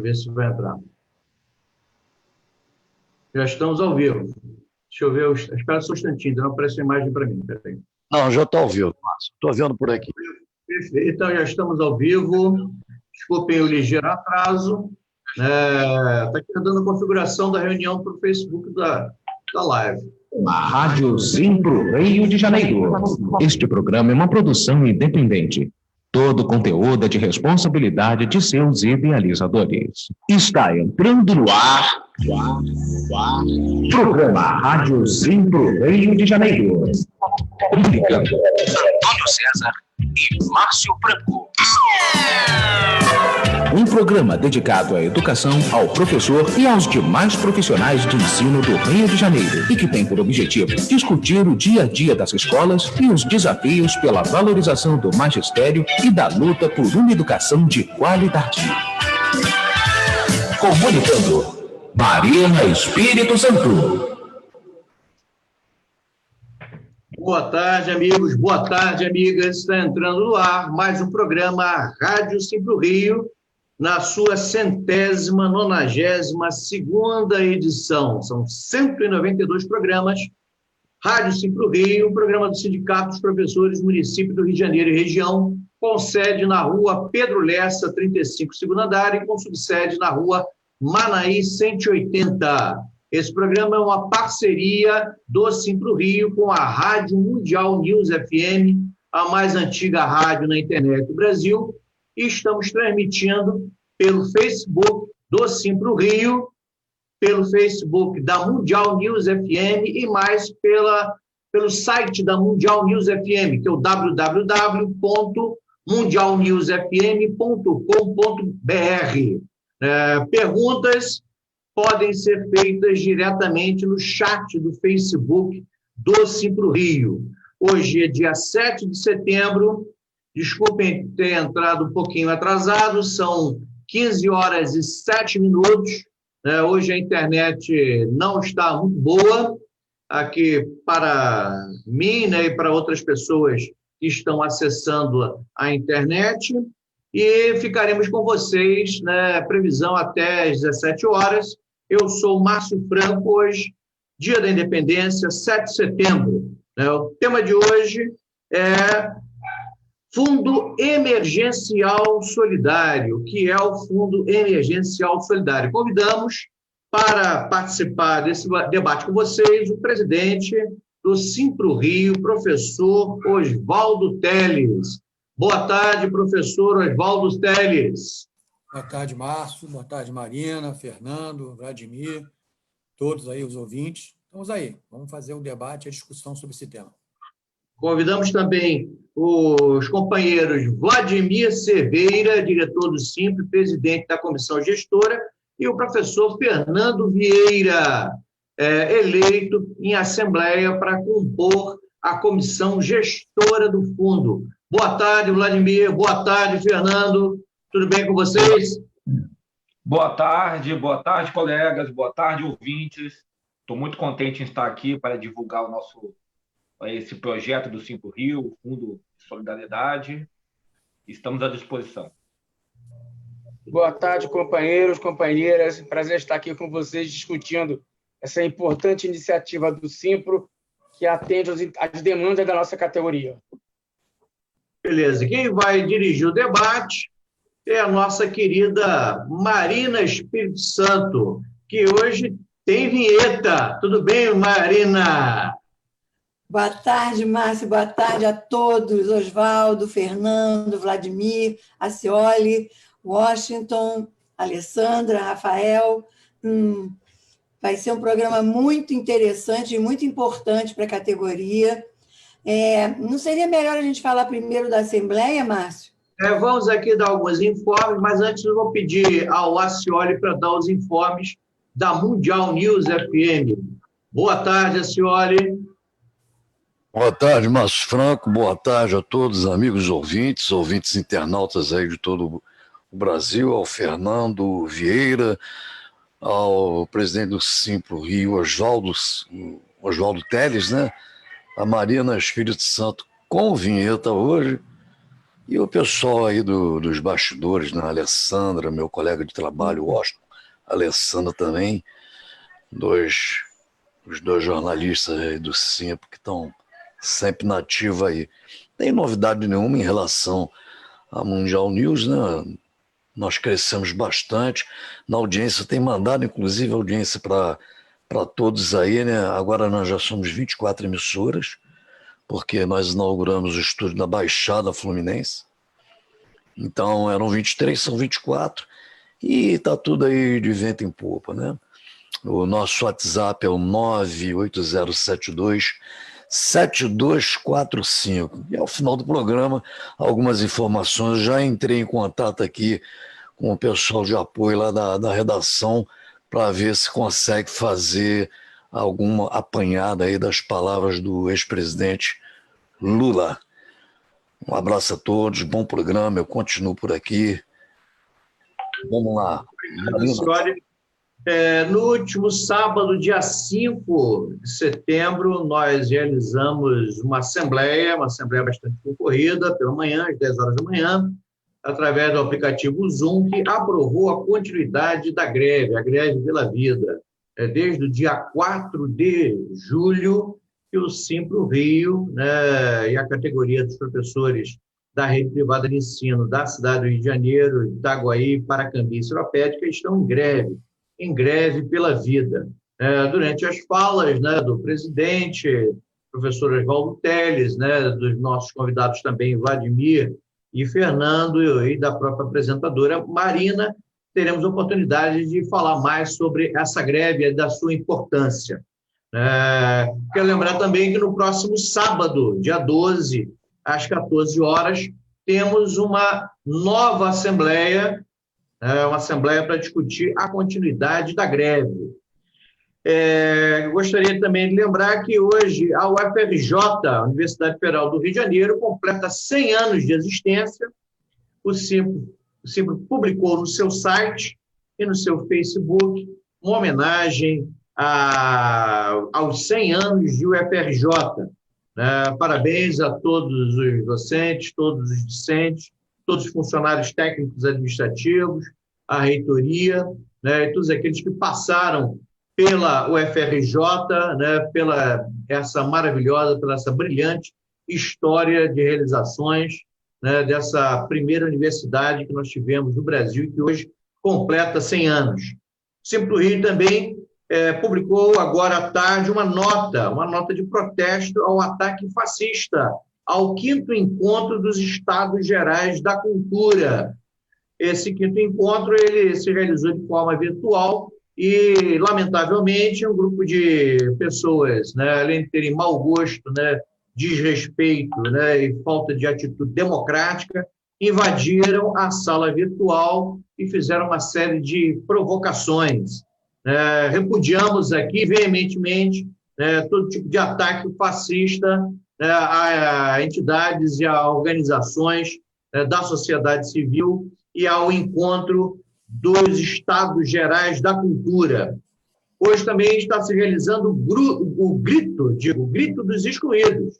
ver se vai entrar. Já estamos ao vivo. Deixa eu ver, espera só um instantinho, não aparece a imagem para mim. Peraí. Não, já está ao vivo, Márcio. Estou vendo por aqui. Perfeito, então já estamos ao vivo. Desculpem o ligeiro atraso. Está aqui dando a configuração da reunião para o Facebook da live. A Rádio Simpro, Rio de Janeiro. Este programa é uma produção independente. Todo conteúdo é de responsabilidade de seus idealizadores. Está entrando no ar. Programa Rádio Simpro, Rio de Janeiro. Publicando Antônio César e Márcio Franco. Um programa dedicado à educação, ao professor e aos demais profissionais de ensino do Rio de Janeiro e que tem por objetivo discutir o dia a dia das escolas e os desafios pela valorização do magistério e da luta por uma educação de qualidade. Comunicando, Marina Espírito Santo. Boa tarde, amigos. Boa tarde, amigas. Está entrando no ar mais um programa Rádio Simpro Rio, na sua 192ª edição. São 192 programas. Rádio Simpro Rio, um programa do Sindicato dos Professores, município do Rio de Janeiro e região, com sede na rua Pedro Lessa, 35, segundo andar, e com subsede na rua Manaí, 180. Esse programa é uma parceria do Simpro Rio com a Rádio Mundial News FM, a mais antiga rádio na internet do Brasil, e estamos transmitindo pelo Facebook do Simpro Rio, pelo Facebook da Mundial News FM e mais pelo site da Mundial News FM, que é o www.mundialnewsfm.com.br. Perguntas podem ser feitas diretamente no chat do Facebook do Simpro Rio. Hoje é dia 7 de setembro, desculpem ter entrado um pouquinho atrasado, são 15h07. Hoje a internet não está muito boa aqui para mim, né, e para outras pessoas que estão acessando a internet. E ficaremos com vocês, né, previsão até às 17 horas. Eu sou o Márcio Franco, hoje, Dia da Independência, 7 de setembro. O tema de hoje é Fundo Emergencial Solidário, que é o Fundo Emergencial Solidário. Convidamos para participar desse debate com vocês o presidente do Simpro Rio, professor Oswaldo Teles. Boa tarde, professor Oswaldo Teles. Boa tarde, Márcio. Boa tarde, Marina, Fernando, Vladimir, todos aí, os ouvintes. Estamos aí. Vamos fazer um debate e a discussão sobre esse tema. Convidamos também os companheiros Vladimir Cerveira, diretor do Simpro, presidente da comissão gestora, e o professor Fernando Vieira, eleito em assembleia para compor a comissão gestora do fundo. Boa tarde, Vladimir. Boa tarde, Fernando. Tudo bem com vocês? Boa tarde, colegas. Boa tarde, ouvintes. Estou muito contente em estar aqui para divulgar esse projeto do Simpro Rio, o Fundo de Solidariedade. Estamos à disposição. Boa tarde, companheiros, companheiras. Prazer estar aqui com vocês discutindo essa importante iniciativa do Simpro que atende às demandas da nossa categoria. Beleza. Quem vai dirigir o debate é a nossa querida Marina Espírito Santo, que hoje tem vinheta. Tudo bem, Marina? Boa tarde, Márcio. Boa tarde a todos. Oswaldo, Fernando, Vladimir, Acioli, Washington, Alessandra, Rafael. Vai ser um programa muito interessante e muito importante para a categoria. Não seria melhor a gente falar primeiro da Assembleia, Márcio? Vamos aqui dar alguns informes, mas antes eu vou pedir ao Acioli para dar os informes da Mundial News FM. Boa tarde, Acioli. Boa tarde, Márcio Franco. Boa tarde a todos, amigos ouvintes internautas aí de todo o Brasil, ao Fernando Vieira, ao presidente do Simpro Rio, Oswaldo Teles, né? A Marina Espírito Santo com vinheta hoje. E o pessoal aí dos bastidores, né? A Alessandra, meu colega de trabalho, o Washington, a Alessandra também, os dois jornalistas aí do Simpro que estão sempre na ativa aí. Não tem novidade nenhuma em relação à Mundial News, né? Nós crescemos bastante, na audiência, tem mandado inclusive audiência para todos aí, né? Agora nós já somos 24 emissoras, porque nós inauguramos o estúdio na Baixada Fluminense. Então eram 23, são 24, e está tudo aí de vento em popa, né? O nosso WhatsApp é o 98072-7245. E ao final do programa, algumas informações. Já entrei em contato aqui com o pessoal de apoio lá da redação para ver se consegue fazer alguma apanhada aí das palavras do ex-presidente Lula. Um abraço a todos, bom programa, eu continuo por aqui. Vamos lá. Obrigado, no último sábado, dia 5 de setembro, nós realizamos uma assembleia bastante concorrida, pela manhã, às 10 horas da manhã, através do aplicativo Zoom, que aprovou a continuidade da greve, a greve pela vida. Desde o dia 4 de julho, que o Simpro Rio, né, e a categoria dos professores da rede privada de ensino da cidade do Rio de Janeiro, Itaguaí, Paracambi e Seropédica estão em greve pela vida. Durante as falas, né, do presidente, professor Oswaldo Teles, né, dos nossos convidados também, Vladimir e Fernando, e da própria apresentadora Marina, teremos a oportunidade de falar mais sobre essa greve e da sua importância. Quero lembrar também que no próximo sábado, dia 12, às 14 horas, temos uma nova assembleia, uma assembleia para discutir a continuidade da greve. Gostaria também de lembrar que hoje a UFRJ, a Universidade Federal do Rio de Janeiro, completa 100 anos de existência. O Simpro publicou no seu site e no seu Facebook uma homenagem aos 100 anos de UFRJ. Parabéns a todos os docentes, todos os discentes, todos os funcionários técnicos administrativos, a reitoria, né, e todos aqueles que passaram pela UFRJ, né, pela essa brilhante história de realizações, né, dessa primeira universidade que nós tivemos no Brasil e que hoje completa 100 anos. O Simpro Rio também publicou agora à tarde uma nota de protesto ao ataque fascista, ao 5º Encontro dos Estados Gerais da Cultura. Esse 5º encontro ele se realizou de forma virtual e, lamentavelmente, um grupo de pessoas, né, além de terem mau gosto, né, desrespeito, né, e falta de atitude democrática, invadiram a sala virtual e fizeram uma série de provocações. Repudiamos aqui veementemente todo tipo de ataque fascista a entidades e a organizações da sociedade civil e ao encontro dos Estados Gerais da Cultura. Hoje também está se realizando o Grito dos Excluídos. O Grito dos Excluídos,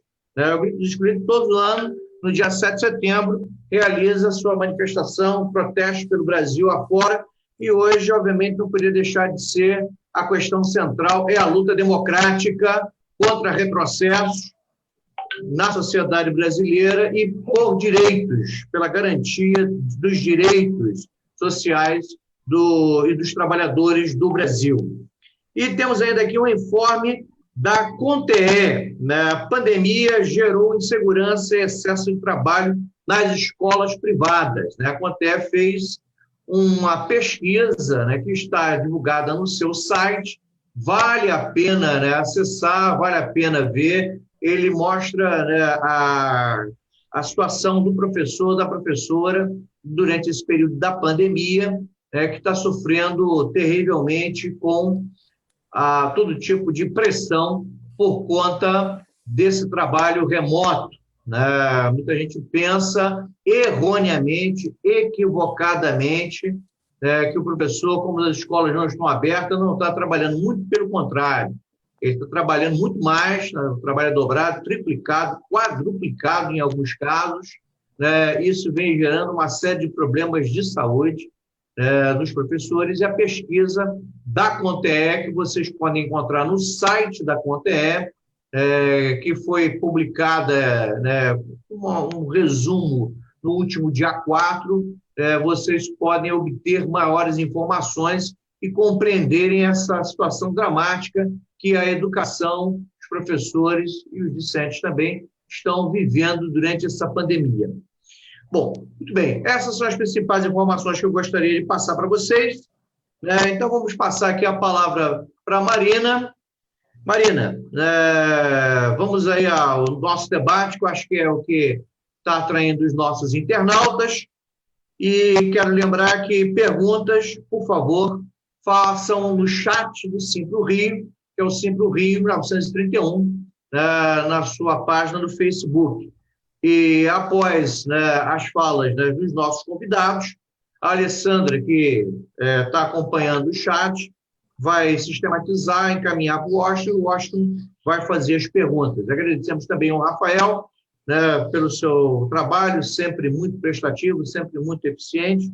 todo ano, no dia 7 de setembro, realiza sua manifestação, protesto pelo Brasil afora, e hoje, obviamente, não poderia deixar de ser a questão central, é a luta democrática contra retrocessos na sociedade brasileira e por direitos, pela garantia dos direitos sociais e dos trabalhadores do Brasil. E temos ainda aqui um informe da CONTE. A pandemia gerou insegurança e excesso de trabalho nas escolas privadas. A CONTE fez uma pesquisa, né, que está divulgada no seu site, vale a pena, né, acessar, vale a pena ver. Ele mostra, né, a situação do professor, da professora, durante esse período da pandemia, que está sofrendo terrivelmente com todo tipo de pressão por conta desse trabalho remoto. Muita gente pensa erroneamente, equivocadamente, que o professor, como as escolas não estão abertas, não está trabalhando, muito pelo contrário. Ele está trabalhando muito mais, trabalho dobrado, triplicado, quadruplicado em alguns casos, né, isso vem gerando uma série de problemas de saúde dos professores, e a pesquisa da CONTE, que vocês podem encontrar no site da CONTE, que foi publicada, né, um resumo no último dia 4, vocês podem obter maiores informações e compreenderem essa situação dramática que a educação, os professores e os discentes também estão vivendo durante essa pandemia. Bom, muito bem. Essas são as principais informações que eu gostaria de passar para vocês. Então, vamos passar aqui a palavra para a Marina. Marina, vamos aí ao nosso debate, que eu acho que é o que está atraindo os nossos internautas. E quero lembrar que perguntas, por favor, façam no chat do Simpro Rio, que é o Simpro Rio 1931, na sua página do Facebook. E após, né, as falas, né, dos nossos convidados, a Alessandra, que está acompanhando o chat, vai sistematizar, encaminhar para o Washington vai fazer as perguntas. Agradecemos também ao Rafael, né, pelo seu trabalho, sempre muito prestativo, sempre muito eficiente,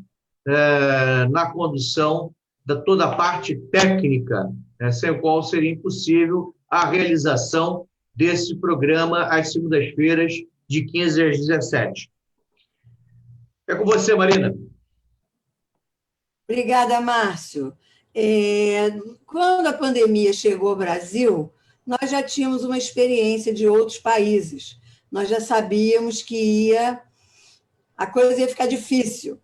na condução de toda a parte técnica, sem o qual seria impossível a realização desse programa às segundas-feiras, de 15 às 17. É com você, Marina. Obrigada, Márcio. Quando a pandemia chegou ao Brasil, nós já tínhamos uma experiência de outros países. Nós já sabíamos que a coisa ia ficar difícil,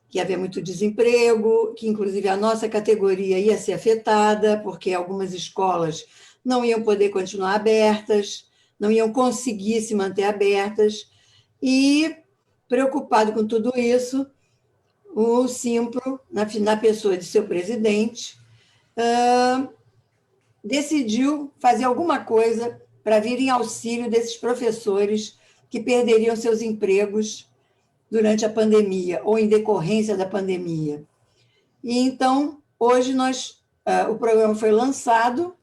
que ia haver muito desemprego, que, inclusive, a nossa categoria ia ser afetada, porque algumas escolas não iam poder continuar abertas, não iam conseguir se manter abertas, e, preocupado com tudo isso, o Simpro, na pessoa de seu presidente, decidiu fazer alguma coisa para vir em auxílio desses professores que perderiam seus empregos durante a pandemia, ou em decorrência da pandemia. E, então, hoje o programa foi lançado,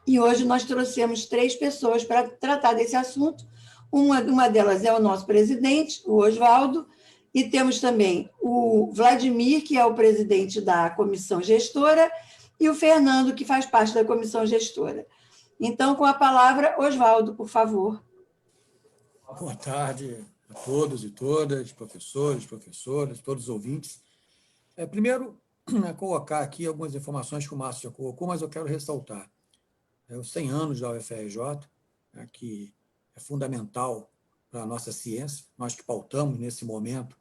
e hoje nós trouxemos 3 pessoas para tratar desse assunto. Uma delas é o nosso presidente, o Oswaldo, e temos também o Vladimir, que é o presidente da comissão gestora, e o Fernando, que faz parte da comissão gestora. Então, com a palavra, Oswaldo, por favor. Boa tarde a todos e todas, professores, professoras, todos os ouvintes. Primeiro, colocar aqui algumas informações que o Márcio já colocou, mas eu quero ressaltar. Os 100 anos da UFRJ, que é fundamental para a nossa ciência, nós que pautamos nesse momento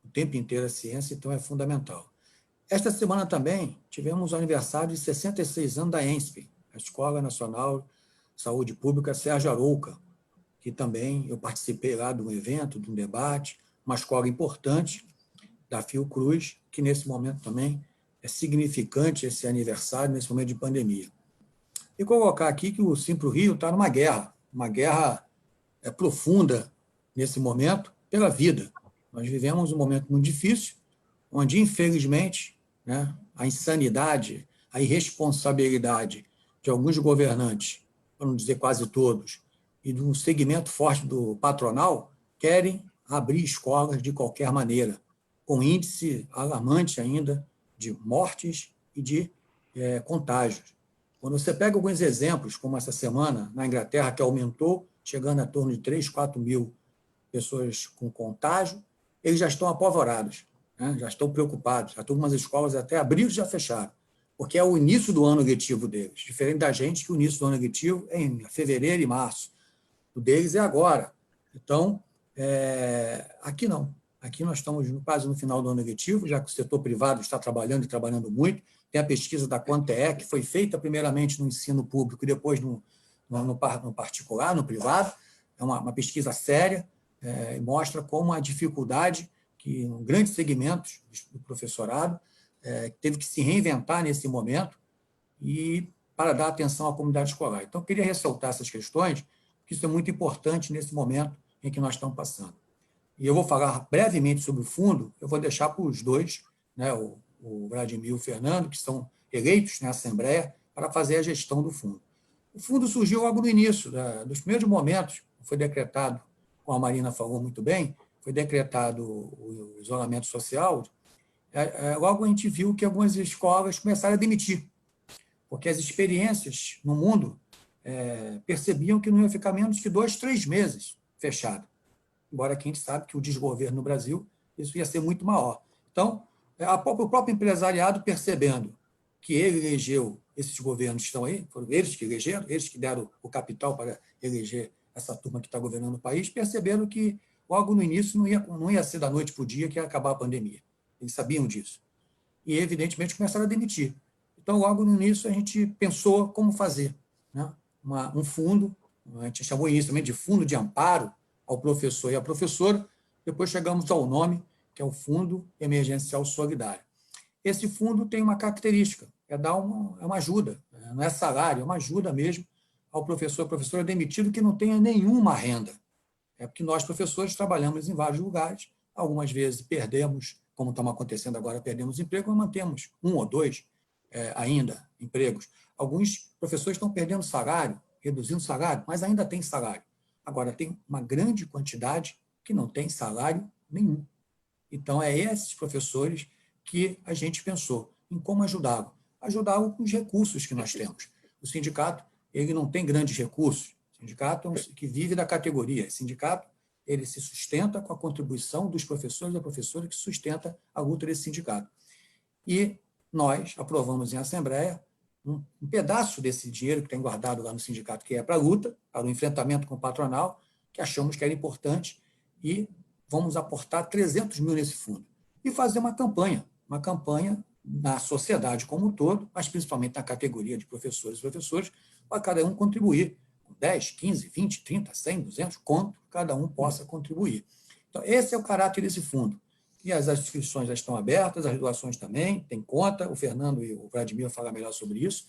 o tempo inteiro a ciência, então é fundamental. Esta semana também tivemos o aniversário de 66 anos da ENSP, a Escola Nacional de Saúde Pública Sérgio Arouca, que também eu participei lá de um evento, de um debate, uma escola importante da Fiocruz, que nesse momento também é significante esse aniversário, nesse momento de pandemia. E colocar aqui que o Simpro Rio está numa guerra profunda nesse momento pela vida. Nós vivemos um momento muito difícil, onde, infelizmente, né, a insanidade, a irresponsabilidade de alguns governantes, para não dizer quase todos, e de um segmento forte do patronal, querem abrir escolas de qualquer maneira, com índice alarmante ainda de mortes e de contágios. Quando você pega alguns exemplos, como essa semana, na Inglaterra, que aumentou, chegando a torno de 3, 4 mil pessoas com contágio, eles já estão apavorados, né? Já estão preocupados. Algumas escolas até abriram e já fecharam, porque é o início do ano letivo deles. Diferente da gente, que o início do ano letivo é em fevereiro e março. O deles é agora. Então, aqui não. Aqui nós estamos quase no final do ano letivo, já que o setor privado está trabalhando e trabalhando muito. Tem a pesquisa da CONTE, que foi feita primeiramente no ensino público e depois no particular, no privado. É uma pesquisa séria, e mostra como a dificuldade que grandes segmentos do professorado teve que se reinventar nesse momento e para dar atenção à comunidade escolar. Então, eu queria ressaltar essas questões, porque isso é muito importante nesse momento em que nós estamos passando. E eu vou falar brevemente sobre o fundo, eu vou deixar para os dois, né, o Vladimir e o Fernando, que são eleitos na Assembleia, para fazer a gestão do fundo. O fundo surgiu logo no início, dos primeiros momentos, foi decretado, como a Marina falou muito bem, foi decretado o isolamento social, logo a gente viu que algumas escolas começaram a demitir, porque as experiências no mundo percebiam que não ia ficar menos que 2, 3 meses fechado. Embora aqui a gente sabe que o desgoverno no Brasil, isso ia ser muito maior. Então, o próprio empresariado percebendo que ele elegeu esses governos que estão aí, foram eles que elegeram, eles que deram o capital para eleger essa turma que está governando o país, perceberam que logo no início não ia ser da noite para o dia que ia acabar a pandemia. Eles sabiam disso. E, evidentemente, começaram a demitir. Então, logo no início, a gente pensou como fazer, né? Um fundo, a gente chamou inicialmente de Fundo de Amparo ao professor e à professora, depois chegamos ao nome, que é o Fundo Emergencial Solidário. Esse fundo tem uma característica, é dar uma ajuda, não é salário, é uma ajuda mesmo ao professor e professora demitido que não tenha nenhuma renda. É porque nós, professores, trabalhamos em vários lugares, algumas vezes perdemos, como estamos acontecendo agora, perdemos emprego, mas mantemos 1 ou 2 ainda empregos. Alguns professores estão perdendo salário, reduzindo salário, mas ainda tem salário. Agora, tem uma grande quantidade que não tem salário nenhum. Então, esses professores que a gente pensou em como ajudá-lo. Ajudá-lo com os recursos que nós temos. O sindicato, ele não tem grandes recursos. O sindicato é que vive da categoria. O sindicato, ele se sustenta com a contribuição dos professores e da professora que sustenta a luta desse sindicato. E nós aprovamos em assembleia um pedaço desse dinheiro que tem guardado lá no sindicato, que é para a luta, para o enfrentamento com o patronal, que achamos que era importante, e vamos aportar 300 mil nesse fundo. E fazer uma campanha na sociedade como um todo, mas principalmente na categoria de professores e professoras, para cada um contribuir com 10, 15, 20, 30, 100, 200, quanto cada um possa contribuir. Então, esse é o caráter desse fundo. E as inscrições já estão abertas, as doações também, tem conta, o Fernando e o Vladimir vão falar melhor sobre isso.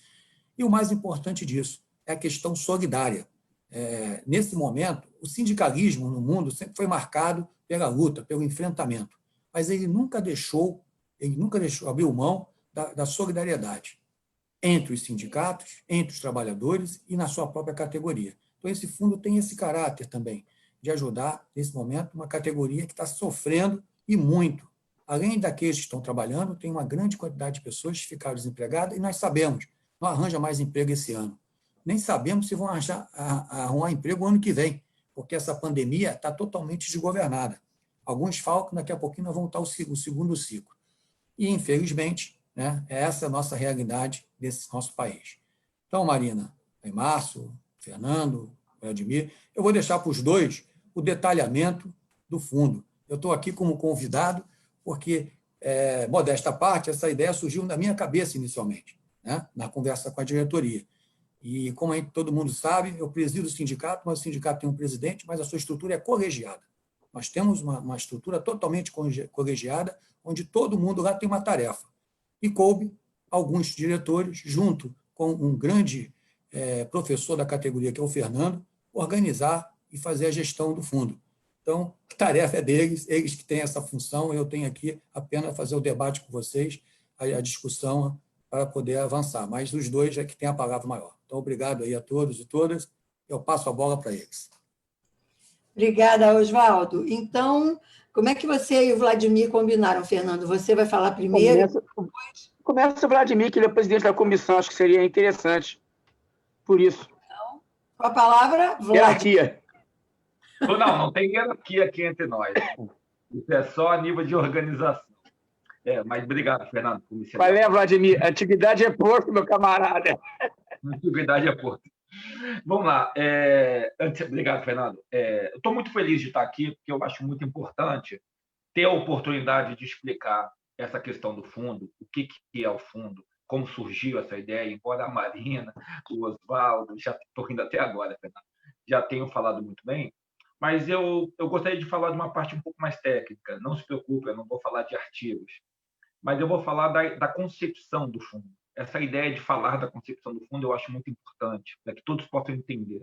E o mais importante disso é a questão solidária. Nesse momento, o sindicalismo no mundo sempre foi marcado pela luta, pelo enfrentamento, mas ele nunca deixou abrir mão da solidariedade entre os sindicatos, entre os trabalhadores e na sua própria categoria. Então, esse fundo tem esse caráter também, de ajudar, nesse momento, uma categoria que está sofrendo e muito. Além daqueles que estão trabalhando, tem uma grande quantidade de pessoas que ficaram desempregadas e nós sabemos, não arranja mais emprego esse ano. Nem sabemos se vão arrumar emprego o ano que vem, porque essa pandemia está totalmente desgovernada. Alguns falam que daqui a pouquinho nós vamos estar o segundo ciclo. E, infelizmente, né, essa é a nossa realidade desse nosso país. Então, Marina, Márcio, Fernando, Vladimir, eu vou deixar para os dois o detalhamento do fundo. Eu estou aqui como convidado porque, modesta parte, essa ideia surgiu na minha cabeça inicialmente, né, na conversa com a diretoria. E, como todo mundo sabe, eu presido o sindicato, mas o sindicato tem um presidente, mas a sua estrutura é colegiada. Nós temos uma estrutura totalmente colegiada, onde todo mundo lá tem uma tarefa. E coube alguns diretores, junto com um grande professor da categoria, que é o Fernando, organizar e fazer a gestão do fundo. Então, a tarefa é deles, eles que têm essa função, eu tenho aqui apenas fazer o debate com vocês, a discussão, para poder avançar. Mas os dois é que têm a palavra maior. Então, obrigado aí a todos e todas. Eu passo a bola para eles. Obrigada, Oswaldo. Então, como é que você e o Vladimir combinaram, Fernando? Você vai falar primeiro? Começa o Vladimir, que ele é o presidente da comissão, acho que seria interessante. Por isso. Então, com a palavra, Vladimir. Hierarquia. Não tem hierarquia aqui entre nós. Isso é só a nível de organização. Mas obrigado, Fernando, por me citar. Valeu, Vladimir. Antiguidade é porco, meu camarada. Antiguidade é porco. Vamos lá. Obrigado, Fernando. Eu estou muito feliz de estar aqui, porque eu acho muito importante ter a oportunidade de explicar essa questão do fundo, o que é o fundo, como surgiu essa ideia, embora a Marina, o Oswaldo, já estou rindo até agora, Fernando, já tenham falado muito bem, mas eu gostaria de falar de uma parte um pouco mais técnica. Não se preocupe, eu não vou falar de artigos, mas eu vou falar da concepção do fundo. Essa ideia de falar da concepção do fundo eu acho muito importante, para que todos possam entender.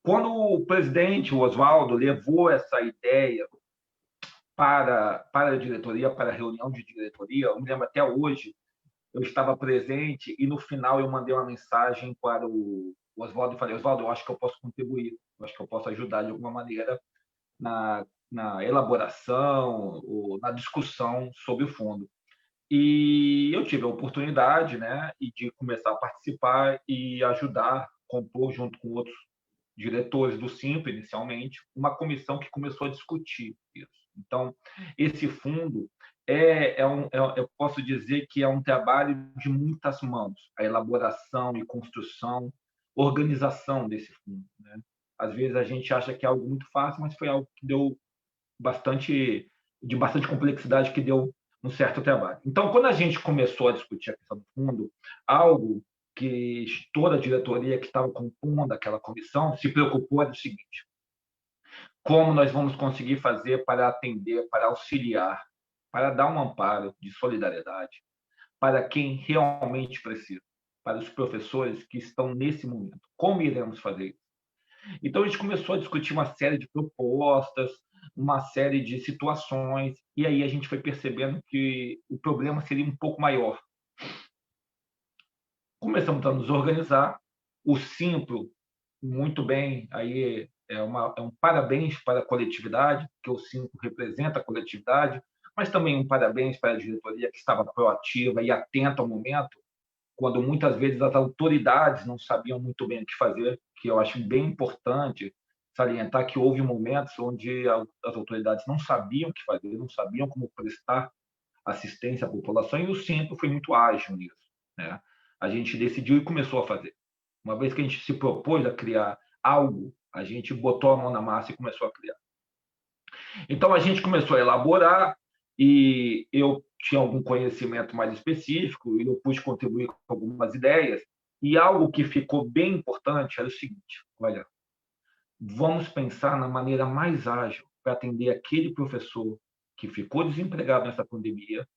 Quando o presidente, o Oswaldo, levou essa ideia para a diretoria, para a reunião de diretoria, eu me lembro até hoje, eu estava presente e, no final, eu mandei uma mensagem para o Oswaldo e falei: Oswaldo, eu acho que eu posso contribuir, eu acho que eu posso ajudar de alguma maneira na elaboração ou na discussão sobre o fundo. E eu tive a oportunidade, né, de começar a participar e ajudar, compor junto com outros diretores do Simpro, inicialmente, uma comissão que começou a discutir isso. Então, esse fundo eu posso dizer que é um trabalho de muitas mãos, a elaboração e construção, organização desse fundo, né? Às vezes a gente acha que é algo muito fácil, mas foi algo que deu de bastante complexidade, que deu um certo trabalho. Então, quando a gente começou a discutir a questão do fundo, algo que toda a diretoria que estava compondo aquela comissão se preocupou era o seguinte: como nós vamos conseguir fazer para atender, para auxiliar, para dar um amparo de solidariedade para quem realmente precisa, para os professores que estão nesse momento. Como iremos fazer isso? Então, a gente começou a discutir uma série de propostas, uma série de situações, e aí a gente foi percebendo que o problema seria um pouco maior. Começamos a nos organizar, o Simpro, muito bem, aí é um parabéns para a coletividade, porque o Simpro representa a coletividade, mas também um parabéns para a diretoria, que estava proativa e atenta ao momento, quando muitas vezes as autoridades não sabiam muito bem o que fazer, que eu acho bem importante salientar que houve momentos onde as autoridades não sabiam o que fazer, não sabiam como prestar assistência à população, e o Simpro foi muito ágil nisso, né? A gente decidiu e começou a fazer. Uma vez que a gente se propôs a criar algo, a gente botou a mão na massa e começou a criar. Então, a gente começou a elaborar, e eu tinha algum conhecimento mais específico, e eu pude contribuir com algumas ideias, e algo que ficou bem importante era o seguinte: olha, vamos pensar na maneira mais ágil para atender aquele professor que ficou desempregado nessa pandemia,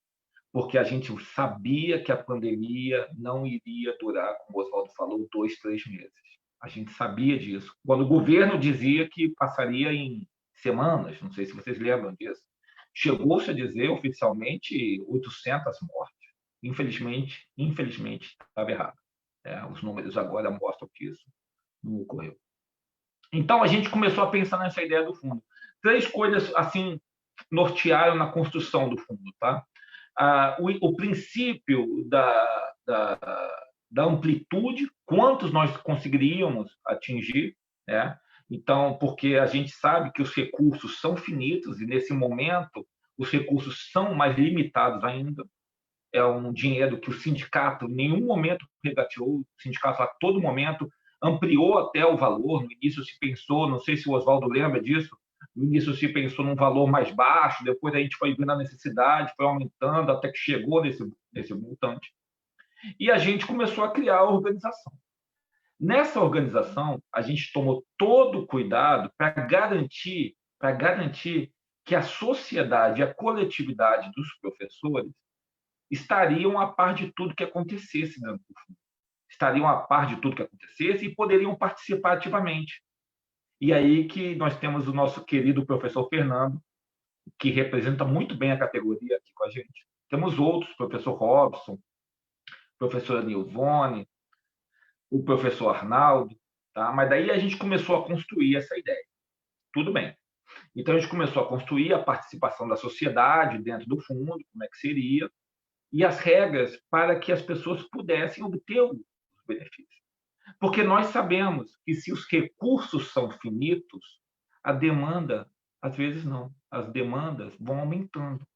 porque a gente sabia que a pandemia não iria durar, como o Oswaldo falou, 2, 3 meses. A gente sabia disso. Quando o governo dizia que passaria em semanas, não sei se vocês lembram disso, chegou-se a dizer oficialmente 800 mortes. Infelizmente, estava errado. Os números agora mostram que isso não ocorreu. Então, a gente começou a pensar nessa ideia do fundo. 3 coisas assim nortearam na construção do fundo, tá? O princípio da amplitude, quantos nós conseguiríamos atingir, né? Então, porque a gente sabe que os recursos são finitos, e nesse momento os recursos são mais limitados ainda. É um dinheiro que o sindicato em nenhum momento regateou, o sindicato a todo momento ampliou até o valor. No início se pensou, não sei se o Oswaldo lembra disso, no início se pensou num valor mais baixo, depois a gente foi vendo a necessidade, foi aumentando até que chegou nesse montante. E a gente começou a criar a organização. Nessa organização, a gente tomou todo o cuidado para garantir que a sociedade, a coletividade dos professores estariam a par de tudo que acontecesse dentro do fundo. Estariam a par de tudo que acontecesse e poderiam participar ativamente. E aí que nós temos o nosso querido professor Fernando, que representa muito bem a categoria aqui com a gente. Temos outros, professor Robson, professora Nilvone, o professor Arnaldo, tá? Mas daí a gente começou a construir essa ideia. Tudo bem. Então, a gente começou a construir a participação da sociedade dentro do fundo, como é que seria, e as regras para que as pessoas pudessem obter os benefícios. Porque nós sabemos que, se os recursos são finitos, a demanda, às vezes não, as demandas vão aumentando.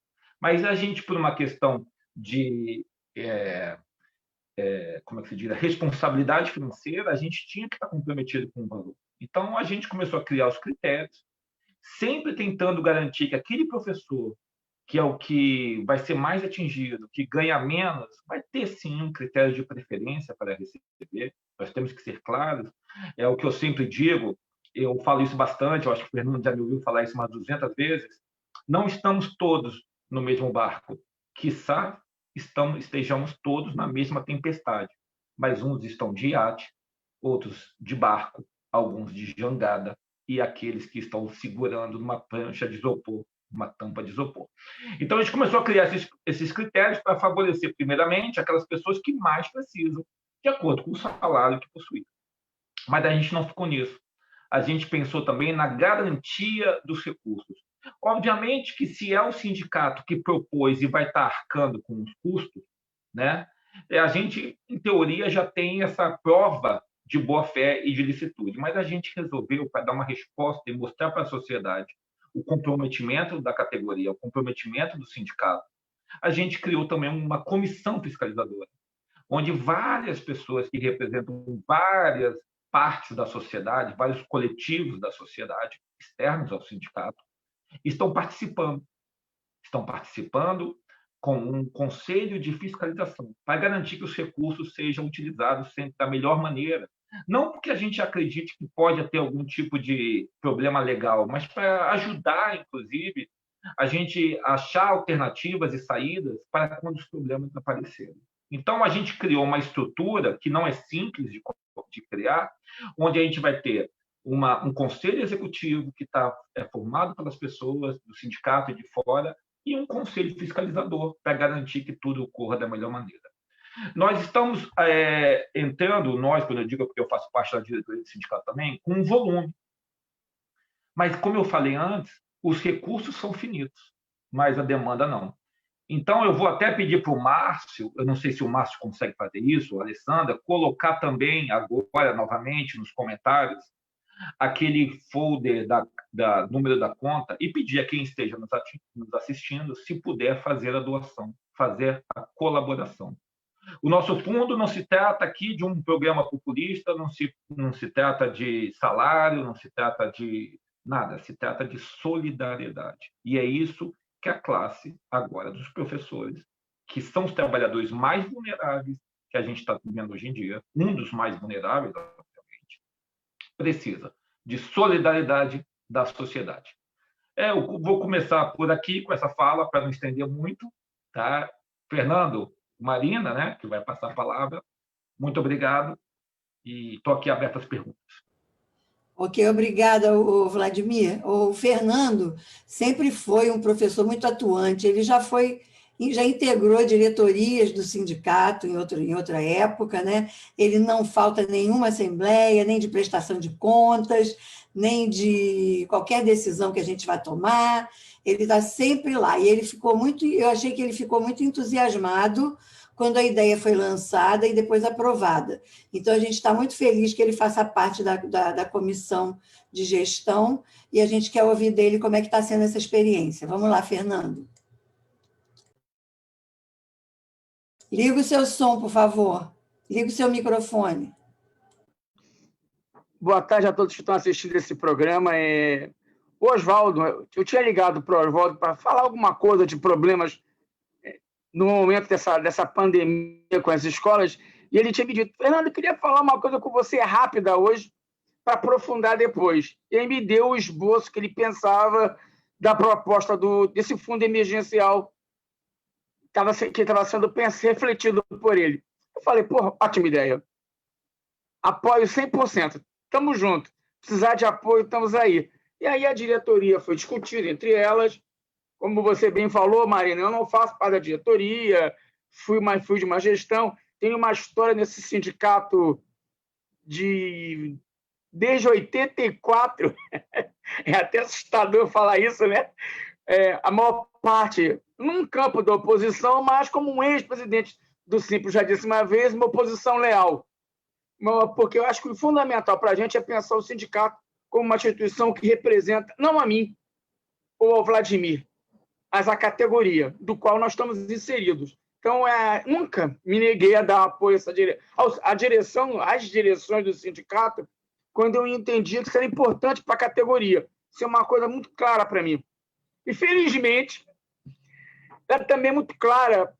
Mas a gente, por uma questão de como é que se diz, a responsabilidade financeira, a gente tinha que estar comprometido com o valor. Então, a gente começou a criar os critérios, sempre tentando garantir que aquele professor, que é o que vai ser mais atingido, que ganha menos, vai ter, sim, um critério de preferência para receber. Nós temos que ser claros. É o que eu sempre digo, eu falo isso bastante, eu acho que o Fernando já me ouviu falar isso umas 200 vezes, não estamos todos no mesmo barco. Quiçá estejamos todos na mesma tempestade, mas uns estão de iate, outros de barco, alguns de jangada, e aqueles que estão segurando numa prancha de isopor, uma tampa de isopor. Então, a gente começou a criar esses critérios para favorecer, primeiramente, aquelas pessoas que mais precisam, de acordo com o salário que possuem. Mas a gente não ficou nisso. A gente pensou também na garantia dos recursos. Obviamente que se é o sindicato que propôs e vai estar arcando com os custos, né, a gente, em teoria, já tem essa prova de boa-fé e de licitude, mas a gente resolveu, para dar uma resposta e mostrar para a sociedade o comprometimento da categoria, o comprometimento do sindicato, a gente criou também uma comissão fiscalizadora, onde várias pessoas que representam várias partes da sociedade, vários coletivos da sociedade externos ao sindicato, estão participando com um conselho de fiscalização, para garantir que os recursos sejam utilizados sempre da melhor maneira. Não porque a gente acredite que pode ter algum tipo de problema legal, mas para ajudar, inclusive, a gente achar alternativas e saídas para quando os problemas aparecerem. Então, a gente criou uma estrutura que não é simples de criar, onde a gente vai ter um conselho executivo que está formado pelas pessoas do sindicato e de fora, e um conselho fiscalizador para garantir que tudo ocorra da melhor maneira. Nós estamos entrando, quando eu digo porque eu faço parte da diretoria do sindicato também, com um volume. Mas, como eu falei antes, os recursos são finitos, mas a demanda não. Então, eu vou até pedir para o Márcio, eu não sei se o Márcio consegue fazer isso, ou a Alessandra, colocar também agora, novamente, nos comentários, aquele folder da número da conta e pedir a quem esteja nos assistindo, se puder fazer a doação, fazer a colaboração. O nosso fundo não se trata aqui de um programa populista, não se trata de salário, não se trata de nada, se trata de solidariedade. E é isso que a classe agora dos professores, que são os trabalhadores mais vulneráveis que a gente está vivendo hoje em dia, um dos mais vulneráveis, obviamente, precisa de solidariedade da sociedade. Eu vou começar por aqui com essa fala, para não estender muito. Tá? Fernando, Marina, né, que vai passar a palavra, muito obrigado, e estou aqui aberto às perguntas. Ok, obrigada, Vladimir. O Fernando sempre foi um professor muito atuante, ele já integrou diretorias do sindicato em outra época, né? Ele não falta nenhuma assembleia, nem de prestação de contas, nem de qualquer decisão que a gente vai tomar, ele está sempre lá. E eu achei que ele ficou muito entusiasmado quando a ideia foi lançada e depois aprovada. Então, a gente está muito feliz que ele faça parte da comissão de gestão e a gente quer ouvir dele como é que está sendo essa experiência. Vamos lá, Fernando. Liga o seu som, por favor. Liga o seu microfone. Boa tarde a todos que estão assistindo esse programa. O Oswaldo, eu tinha ligado para o Oswaldo para falar alguma coisa de problemas no momento dessa pandemia com as escolas, e ele tinha me dito, Fernando, eu queria falar uma coisa com você rápida hoje, para aprofundar depois. E aí me deu o esboço que ele pensava da proposta desse fundo emergencial que estava sendo refletido por ele. Eu falei, ótima ideia. Apoio 100%. Estamos juntos. Precisar de apoio, estamos aí. E aí a diretoria foi discutida entre elas. Como você bem falou, Marina, eu não faço parte da diretoria, fui de uma gestão, tenho uma história nesse sindicato desde 84, é até assustador falar isso, né? A maior parte num campo da oposição, mas como um ex-presidente do Simples já disse uma vez, uma oposição leal. Porque eu acho que o fundamental para a gente é pensar o sindicato como uma instituição que representa, não a mim ou ao Vladimir, mas a categoria do qual nós estamos inseridos. Então, nunca me neguei a dar apoio às direções do sindicato, quando eu entendi que isso era importante para a categoria. Isso é uma coisa muito clara para mim. E, felizmente, é também muito clara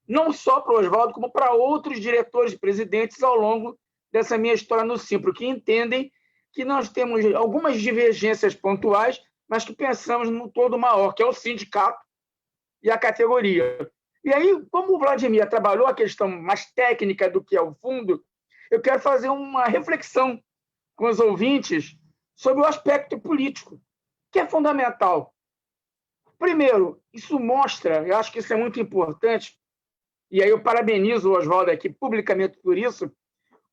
não só para o Oswaldo, como para outros diretores e presidentes ao longo dessa minha história no Simpro, que entendem que nós temos algumas divergências pontuais, mas que pensamos no todo maior, que é o sindicato e a categoria. E aí, como o Vladimir trabalhou a questão mais técnica do que é o fundo, eu quero fazer uma reflexão com os ouvintes sobre o aspecto político, que é fundamental. Primeiro, isso mostra, eu acho que isso é muito importante, e aí eu parabenizo o Oswaldo aqui publicamente por isso,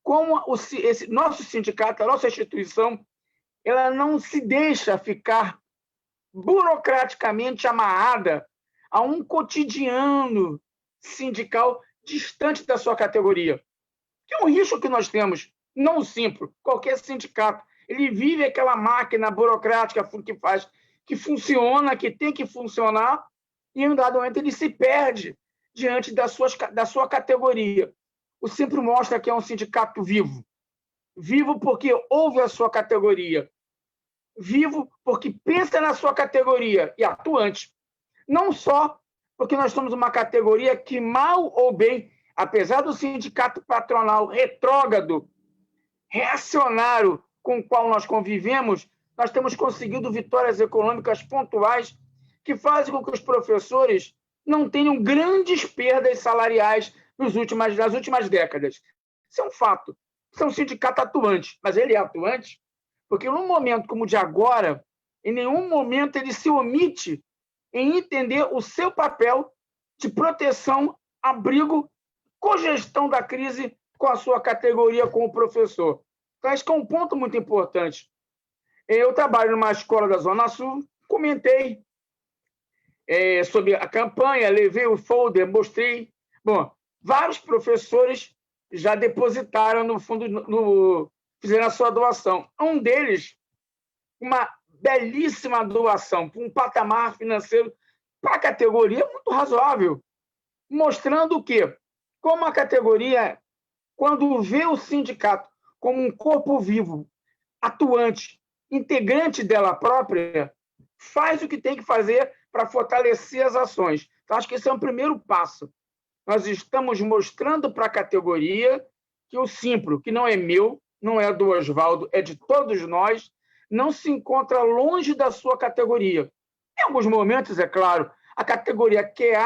como esse nosso sindicato, a nossa instituição, ela não se deixa ficar burocraticamente amarrada a um cotidiano sindical distante da sua categoria. Que é um risco que nós temos, não o Simpro, qualquer sindicato. Ele vive aquela máquina burocrática que funciona, que tem que funcionar, e em um dado momento ele se perde diante da sua categoria. O Simpro mostra que é um sindicato vivo. Vivo porque ouve a sua categoria. Vivo porque pensa na sua categoria e atuante. Não só porque nós somos uma categoria que, mal ou bem, apesar do sindicato patronal retrógrado, reacionário com o qual nós convivemos, nós temos conseguido vitórias econômicas pontuais que fazem com que os professores não tenham grandes perdas salariais nas últimas décadas. Isso é um fato. Isso é um sindicato atuante, mas ele é atuante porque, num momento como o de agora, em nenhum momento ele se omite em entender o seu papel de proteção, abrigo, cogestão da crise com a sua categoria como professor. Então, acho que é um ponto muito importante. Eu trabalho numa escola da Zona Sul, comentei sobre a campanha, levei o folder, mostrei. Bom, vários professores já depositaram no fundo, fizeram a sua doação. Um deles, uma belíssima doação, para um patamar financeiro para a categoria muito razoável, mostrando que, como a categoria, quando vê o sindicato como um corpo vivo, atuante, integrante dela própria, faz o que tem que fazer para fortalecer as ações. Então, acho que esse é o primeiro passo. Nós estamos mostrando para a categoria que o Simpro, que não é meu, não é do Oswaldo, é de todos nós, não se encontra longe da sua categoria. Em alguns momentos, é claro, a categoria quer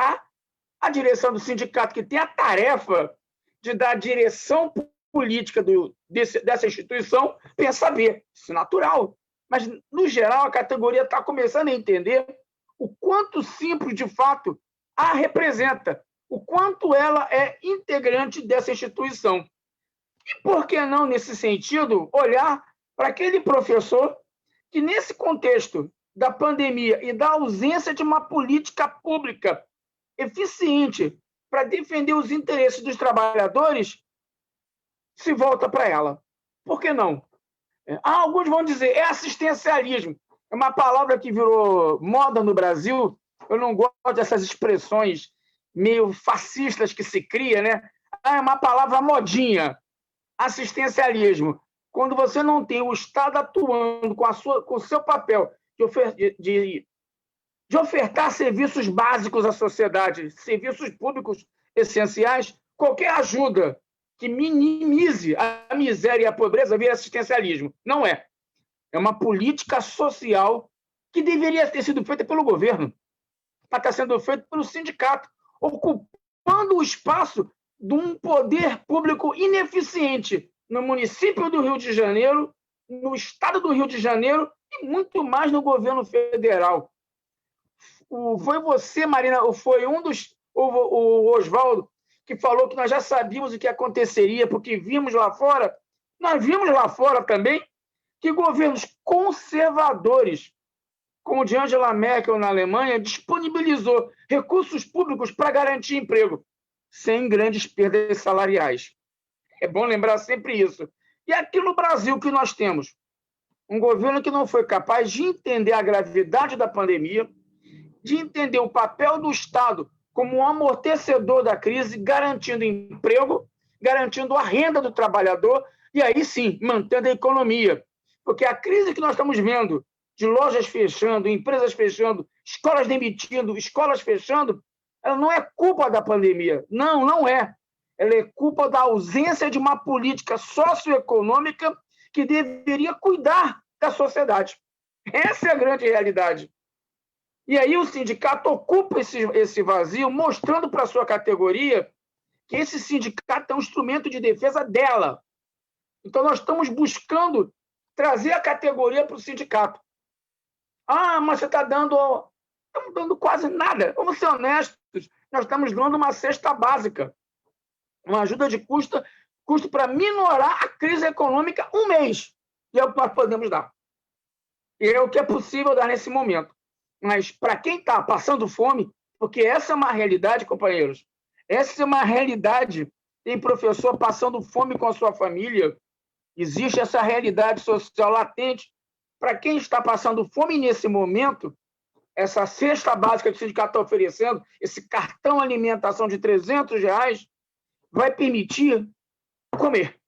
a direção do sindicato, que tem a tarefa de dar a direção política dessa instituição, pensa B. Isso é natural. Mas, no geral, a categoria está começando a entender o quanto Simpro, de fato, a representa, o quanto ela é integrante dessa instituição. E por que não, nesse sentido, olhar para aquele professor que, nesse contexto da pandemia e da ausência de uma política pública eficiente para defender os interesses dos trabalhadores, se volta para ela. Por que não? Alguns vão dizer, é assistencialismo. É uma palavra que virou moda no Brasil. Eu não gosto dessas expressões meio fascistas que se cria, né? É uma palavra modinha. Assistencialismo. Quando você não tem o Estado atuando com o seu papel de ofertar serviços básicos à sociedade, serviços públicos essenciais, qualquer ajuda que minimize a miséria e a pobreza vira assistencialismo. Não é. É uma política social que deveria ter sido feita pelo governo, mas está sendo feita pelo sindicato, ocupando o espaço de um poder público ineficiente no município do Rio de Janeiro, no estado do Rio de Janeiro e muito mais no governo federal. Foi você, Marina, foi o Oswaldo, que falou que nós já sabíamos o que aconteceria, porque vimos lá fora. Nós vimos lá fora também que governos conservadores, como o de Angela Merkel na Alemanha, disponibilizou recursos públicos para garantir emprego, sem grandes perdas salariais. É bom lembrar sempre isso. E aqui no Brasil que nós temos um governo que não foi capaz de entender a gravidade da pandemia, de entender o papel do Estado como um amortecedor da crise, garantindo emprego, garantindo a renda do trabalhador e aí sim, mantendo a economia. Porque a crise que nós estamos vendo, de lojas fechando, empresas fechando, escolas demitindo, escolas fechando, ela não é culpa da pandemia. Não, não é. Ela é culpa da ausência de uma política socioeconômica que deveria cuidar da sociedade. Essa é a grande realidade. E aí o sindicato ocupa esse vazio, mostrando para a sua categoria que esse sindicato é um instrumento de defesa dela. Então, nós estamos buscando trazer a categoria para o sindicato. Mas você está dando... Estamos dando quase nada. Vamos ser honestos. Nós estamos dando uma cesta básica. Uma ajuda de custo para minorar a crise econômica um mês. E é o que nós podemos dar. E é o que é possível dar nesse momento. mas para quem está passando fome, porque essa é uma realidade, companheiros, essa é uma realidade. Tem professor passando fome com a sua família, existe essa realidade social latente. Para quem está passando fome nesse momento, essa cesta básica que o sindicato está oferecendo, esse cartão alimentação de R$300, vai permitir comer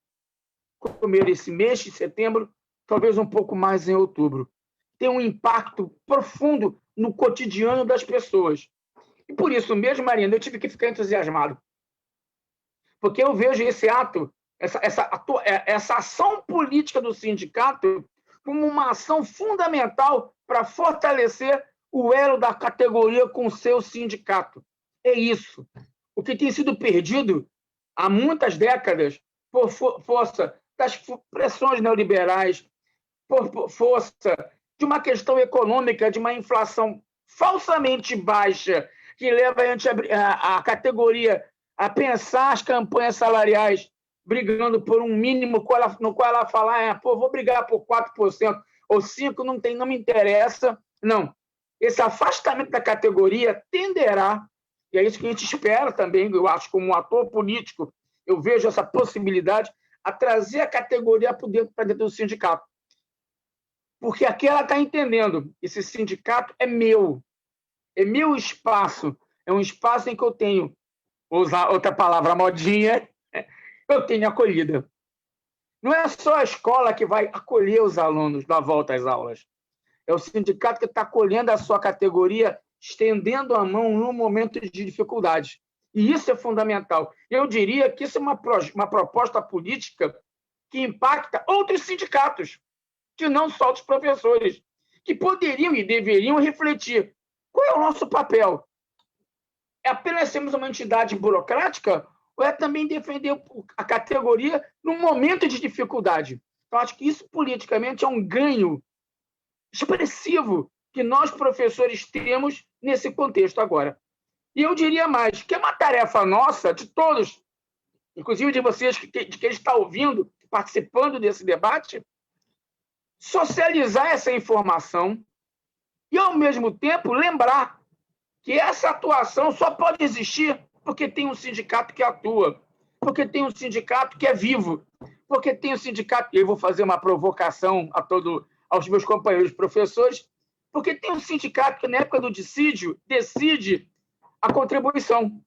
esse mês de setembro, talvez um pouco mais em outubro. Tem um impacto profundo no cotidiano das pessoas. E por isso mesmo, Marina, eu tive que ficar entusiasmado. Porque eu vejo esse ato, essa ação política do sindicato como uma ação fundamental para fortalecer o elo da categoria com o seu sindicato. É isso. O que tem sido perdido há muitas décadas por força das pressões neoliberais, por força de uma questão econômica, de uma inflação falsamente baixa, que leva a categoria a pensar as campanhas salariais brigando por um mínimo no qual ela fala, vou brigar por 4% ou 5%, não me interessa. Não. Esse afastamento da categoria tenderá, e é isso que a gente espera também, eu acho, como um ator político, eu vejo essa possibilidade, a trazer a categoria para dentro do sindicato. Porque aqui ela está entendendo, esse sindicato é meu espaço, é um espaço em que eu tenho, vou usar outra palavra modinha, eu tenho acolhida. Não é só a escola que vai acolher os alunos na volta às aulas, é o sindicato que está acolhendo a sua categoria, estendendo a mão num momento de dificuldade. E isso é fundamental. Eu diria que isso é uma proposta política que impacta outros sindicatos, que não só os professores, que poderiam e deveriam refletir. Qual é o nosso papel? É apenas sermos uma entidade burocrática ou é também defender a categoria num momento de dificuldade? Então, acho que isso, politicamente, é um ganho expressivo que nós, professores, temos nesse contexto agora. E eu diria mais, que é uma tarefa nossa, de todos, inclusive de vocês, de quem está ouvindo, participando desse debate, socializar essa informação e, ao mesmo tempo, lembrar que essa atuação só pode existir porque tem um sindicato que atua, porque tem um sindicato que é vivo, porque tem um sindicato, e eu vou fazer uma provocação aos meus companheiros professores, porque tem um sindicato que, na época do dissídio, decide a contribuição,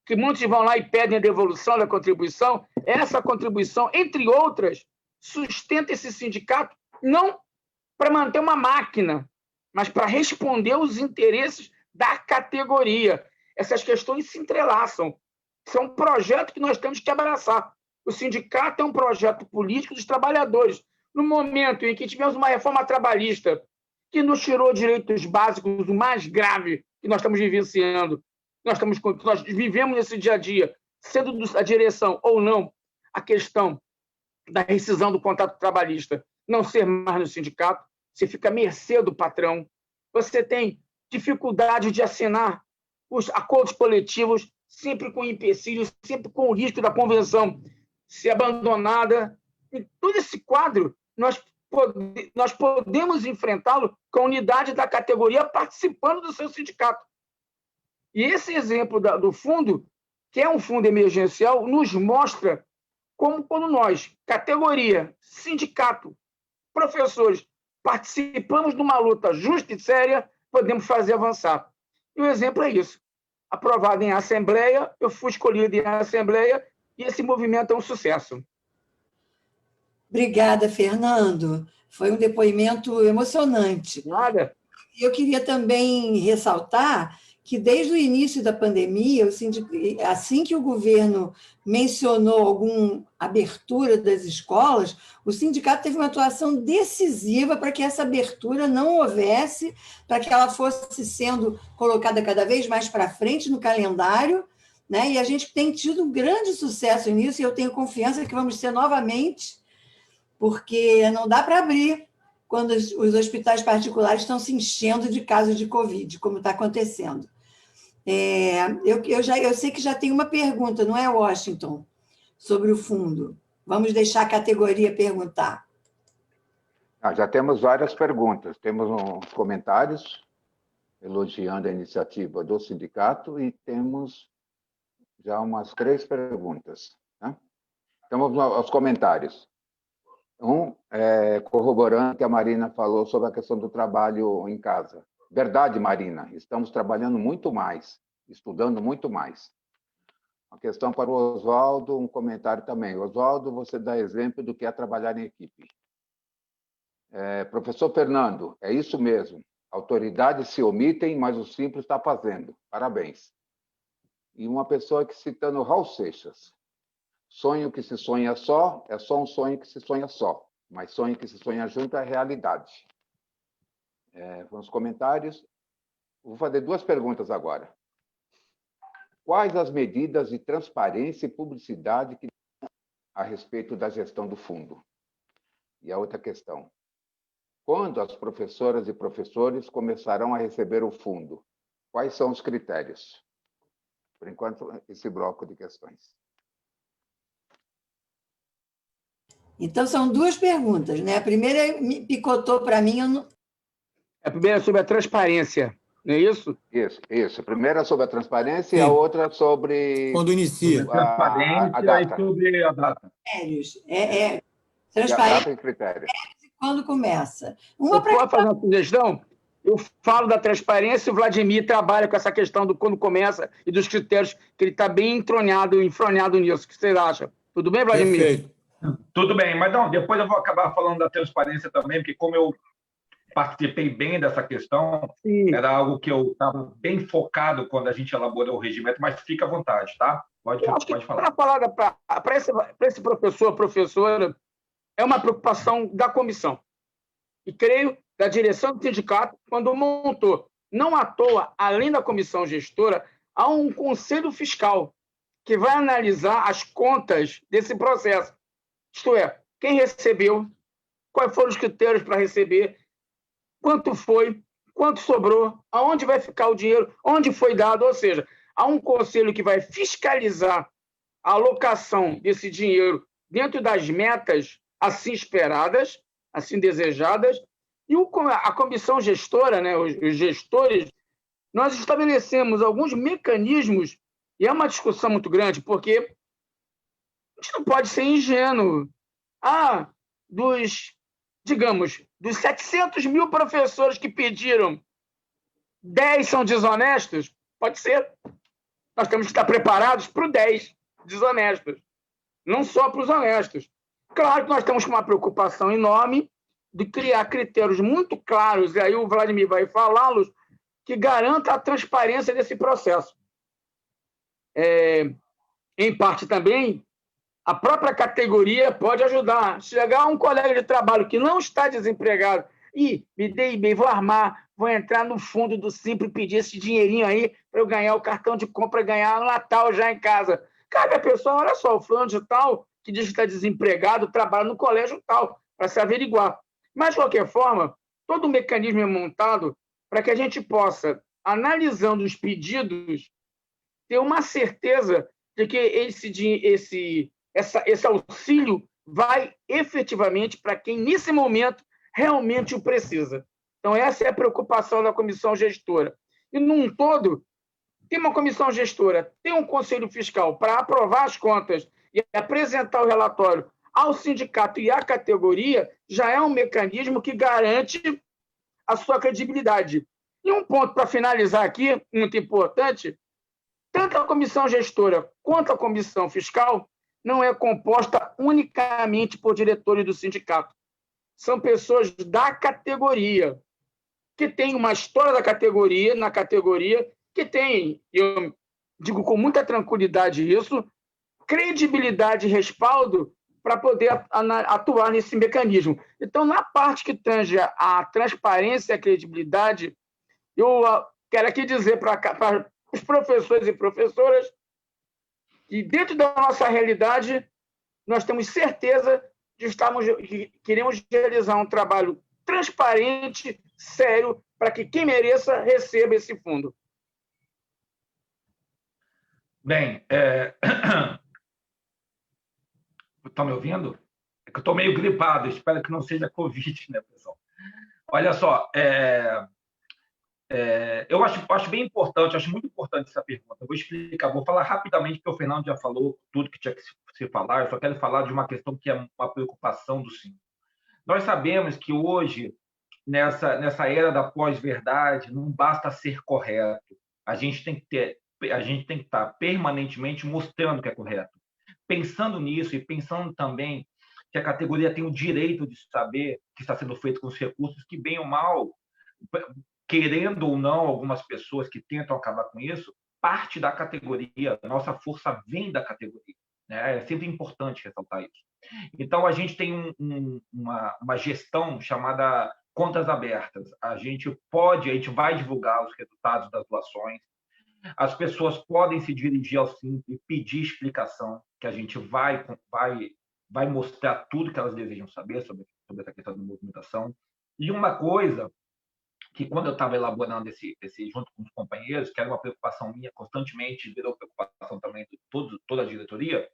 que muitos vão lá e pedem a devolução da contribuição. Essa contribuição, entre outras, sustenta esse sindicato não para manter uma máquina, mas para responder aos interesses da categoria. Essas questões se entrelaçam. Isso é um projeto que nós temos que abraçar. O sindicato é um projeto político dos trabalhadores. No momento em que tivemos uma reforma trabalhista que nos tirou direitos básicos, o mais grave que nós estamos vivenciando, nós vivemos nesse dia a dia, sendo a direção ou não, a questão da rescisão do contrato trabalhista não ser mais no sindicato, você fica à mercê do patrão, você tem dificuldade de assinar os acordos coletivos, sempre com empecilhos, sempre com o risco da convenção ser abandonada. Em todo esse quadro, nós podemos enfrentá-lo com a unidade da categoria participando do seu sindicato. E esse exemplo do fundo, que é um fundo emergencial, nos mostra como, quando nós, categoria, sindicato, professores, participamos de uma luta justa e séria, podemos fazer avançar. E o exemplo é isso. Aprovado em assembleia, eu fui escolhido em assembleia e esse movimento é um sucesso. Obrigada, Fernando. Foi um depoimento emocionante. Nada. Eu queria também ressaltar que, desde o início da pandemia, assim que o governo mencionou alguma abertura das escolas, o sindicato teve uma atuação decisiva para que essa abertura não houvesse, para que ela fosse sendo colocada cada vez mais para frente no calendário, né? E a gente tem tido um grande sucesso nisso, e eu tenho confiança que vamos ter novamente, porque não dá para abrir quando os hospitais particulares estão se enchendo de casos de Covid, como está acontecendo. Eu sei que já tem uma pergunta, não é, Washington, sobre o fundo. Vamos deixar a categoria perguntar. Já temos várias perguntas, temos uns comentários. elogiando a iniciativa do sindicato e temos já umas 3 perguntas. Né? Então, vamos aos comentários. Corroborando o que a Marina falou sobre a questão do trabalho em casa. Verdade, Marina, estamos trabalhando muito mais, estudando muito mais. Uma questão para o Oswaldo, um comentário também. Oswaldo, você dá exemplo do que é trabalhar em equipe. Professor Fernando, é isso mesmo. Autoridades se omitem, mas o simples está fazendo. Parabéns. E uma pessoa que citando Raul Seixas. Sonho que se sonha só é só um sonho que se sonha só, mas sonho que se sonha junto é realidade. Nos comentários. Vou fazer 2 perguntas agora. Quais as medidas de transparência e publicidade que a respeito da gestão do fundo? E a outra questão. Quando as professoras e professores começarão a receber o fundo? Quais são os critérios? Por enquanto, esse bloco de questões. Então, são 2 perguntas, né? A primeira me picotou para mim. A primeira é sobre a transparência, não é isso? Isso. A primeira é sobre a transparência e a outra sobre... Quando inicia. Transparência a data. e sobre a data. Critérios. Transparência Transparência e critérios. quando começa. Eu posso fazer uma sugestão? Eu falo da transparência e o Vladimir trabalha com essa questão do quando começa e dos critérios, que ele está bem enfronhado nisso. O que vocês acham? Tudo bem, Vladimir? Perfeito. Tudo bem, mas não, depois eu vou acabar falando da transparência também, porque como eu participei bem dessa questão, Sim. Era algo que eu estava bem focado quando a gente elaborou o regimento, mas fica à vontade, tá? Pode falar. Para esse professor, professora, é uma preocupação da comissão. E creio da direção do sindicato, quando montou, não à toa, além da comissão gestora, há um conselho fiscal que vai analisar as contas desse processo. Isto é, quem recebeu, quais foram os critérios para receber, quanto foi, quanto sobrou, aonde vai ficar o dinheiro, onde foi dado, ou seja, há um conselho que vai fiscalizar a alocação desse dinheiro dentro das metas assim esperadas, assim desejadas, e a comissão gestora, né, os gestores, nós estabelecemos alguns mecanismos, e é uma discussão muito grande, porque a gente não pode ser ingênuo. Dos 700 mil professores que pediram, 10 são desonestos? Pode ser. Nós temos que estar preparados para os 10 desonestos, não só para os honestos. Claro que nós temos uma preocupação enorme de criar critérios muito claros, e aí o Vladimir vai falá-los, que garanta a transparência desse processo. Em parte também, a própria categoria pode ajudar. Chegar um colega de trabalho que não está desempregado e me dei bem, vou armar, vou entrar no fundo do Simples e pedir esse dinheirinho aí para eu ganhar o cartão de compra, ganhar o Natal já em casa. Cabe a pessoa, olha só, o fulano de tal, que diz que está desempregado, trabalha no colégio tal, para se averiguar. Mas, de qualquer forma, todo o mecanismo é montado para que a gente possa, analisando os pedidos, ter uma certeza de que esse auxílio vai efetivamente para quem, nesse momento, realmente o precisa. Então, essa é a preocupação da comissão gestora. E, num todo, tem uma comissão gestora, tem um conselho fiscal para aprovar as contas e apresentar o relatório ao sindicato e à categoria, já é um mecanismo que garante a sua credibilidade. E um ponto para finalizar aqui, muito importante, tanto a comissão gestora quanto a comissão fiscal não é composta unicamente por diretores do sindicato. São pessoas da categoria, que têm uma história na categoria, que tem, eu digo com muita tranquilidade isso, credibilidade e respaldo para poder atuar nesse mecanismo. Então, na parte que tange a transparência e a credibilidade, eu quero aqui dizer para os professores e professoras que, dentro da nossa realidade, nós temos certeza de queremos realizar um trabalho transparente, sério, para que quem mereça receba esse fundo. Bem, estão me ouvindo? É que eu estou meio gripado, espero que não seja Covid, né, pessoal? Olha só, Eu acho bem importante, acho muito importante essa pergunta. Eu vou explicar, vou falar rapidamente, porque o Fernando já falou tudo que tinha que se falar. Eu só quero falar de uma questão que é uma preocupação do Simpro. Nós sabemos que hoje, nessa era da pós-verdade, não basta ser correto. A gente tem que estar permanentemente mostrando que é correto. Pensando nisso e pensando também que a categoria tem o direito de saber o que está sendo feito com os recursos, que, bem ou mal, querendo ou não, algumas pessoas que tentam acabar com isso, parte da categoria, nossa força vem da categoria. Né? É sempre importante ressaltar isso. Então, a gente tem uma gestão chamada contas abertas. A gente vai divulgar os resultados das doações, as pessoas podem se dirigir ao Simpro e pedir explicação, que a gente vai mostrar tudo que elas desejam saber sobre essa questão da movimentação. E uma coisa que, quando eu estava elaborando esse junto com os companheiros, que era uma preocupação minha constantemente, virou preocupação também de toda a diretoria,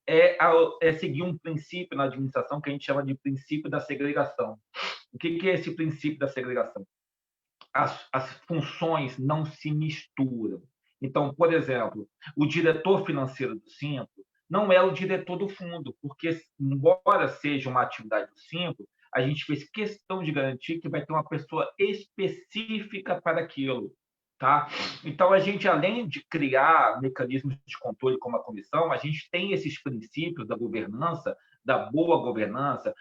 é seguir um princípio na administração que a gente chama de princípio da segregação. O que é esse princípio da segregação? As funções não se misturam. Então, por exemplo, o diretor financeiro do Simpro não é o diretor do fundo, porque, embora seja uma atividade do Simpro, a gente fez questão de garantir que vai ter uma pessoa específica para aquilo. Tá? Então, a gente, além de criar mecanismos de controle como a comissão, a gente tem esses princípios da governança, da boa governança.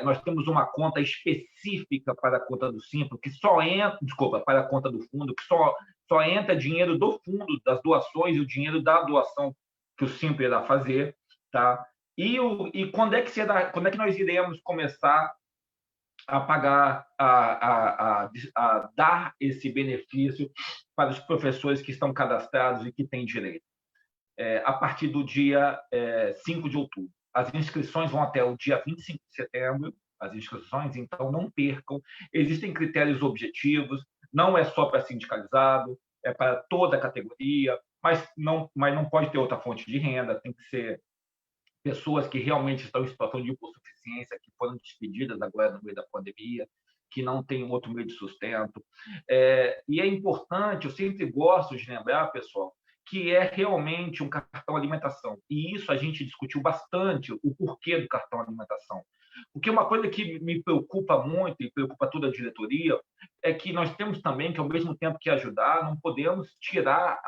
Nós temos uma conta específica para a conta do Simpro, que só entra, para a conta do fundo, que só entra dinheiro do fundo, das doações, e o dinheiro da doação que o Simpro irá fazer. Tá? E quando é que nós iremos começar a pagar, a dar esse benefício para os professores que estão cadastrados e que têm direito? A partir do dia 5 de outubro. As inscrições vão até o dia 25 de setembro, as inscrições, então não percam. Existem critérios objetivos, não é só para sindicalizado, é para toda a categoria, mas não pode ter outra fonte de renda, tem que ser pessoas que realmente estão em situação de hipossuficiência, que foram despedidas agora no meio da pandemia, que não têm outro meio de sustento. E é importante, eu sempre gosto de lembrar, pessoal, que é realmente um cartão alimentação. E isso a gente discutiu bastante, o porquê do cartão alimentação. Porque uma coisa que me preocupa muito e preocupa toda a diretoria é que nós temos também que, ao mesmo tempo que ajudar, não podemos tirar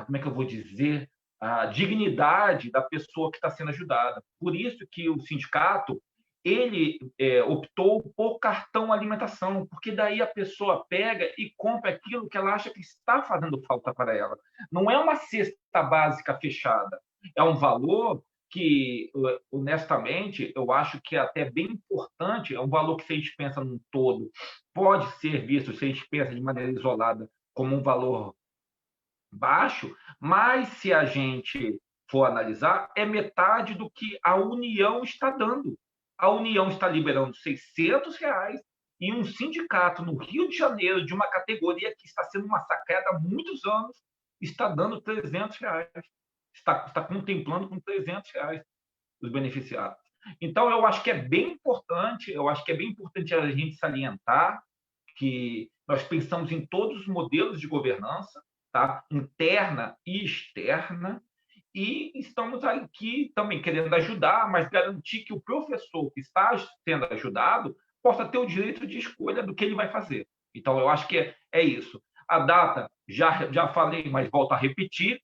como é que eu vou dizer, a dignidade da pessoa que está sendo ajudada. Por isso que o sindicato ele optou por cartão alimentação, porque daí a pessoa pega e compra aquilo que ela acha que está fazendo falta para ela. Não é uma cesta básica fechada, é um valor que, honestamente, eu acho que é até bem importante, é um valor que, se a gente pensa num todo, pode ser visto, se a gente pensa de maneira isolada, como um valor baixo, mas se a gente for analisar, é metade do que a União está dando. A União está liberando R$600 e um sindicato no Rio de Janeiro, de uma categoria que está sendo massacrada há muitos anos, está dando R$300. Está contemplando com R$300 os beneficiados. Então, eu acho que é bem importante, a gente salientar que nós pensamos em todos os modelos de governança, tá? Interna e externa, e estamos aqui também querendo ajudar, mas garantir que o professor que está sendo ajudado possa ter o direito de escolha do que ele vai fazer. Então, eu acho que é isso. A data, já falei, mas volto a repetir,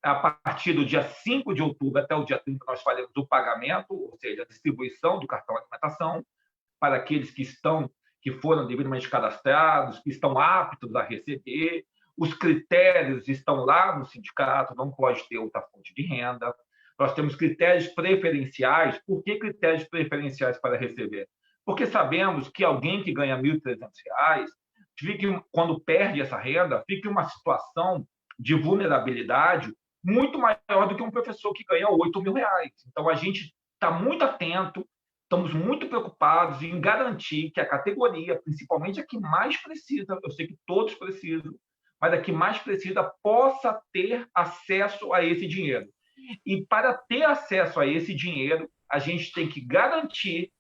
a partir do dia 5 de outubro até o dia 30, nós faremos o pagamento, ou seja, a distribuição do cartão alimentação para aqueles que foram devidamente cadastrados, que estão aptos a receber. Os critérios estão lá no sindicato, não pode ter outra fonte de renda. Nós temos critérios preferenciais. Por que critérios preferenciais para receber? Porque sabemos que alguém que ganha R$1.300, quando perde essa renda, fica em uma situação de vulnerabilidade muito maior do que um professor que ganha R$8.000. Então, a gente está muito atento, estamos muito preocupados em garantir que a categoria, principalmente a que mais precisa, eu sei que todos precisam, mas a que mais precisa possa ter acesso a esse dinheiro. E para ter acesso a esse dinheiro, a gente tem que garantir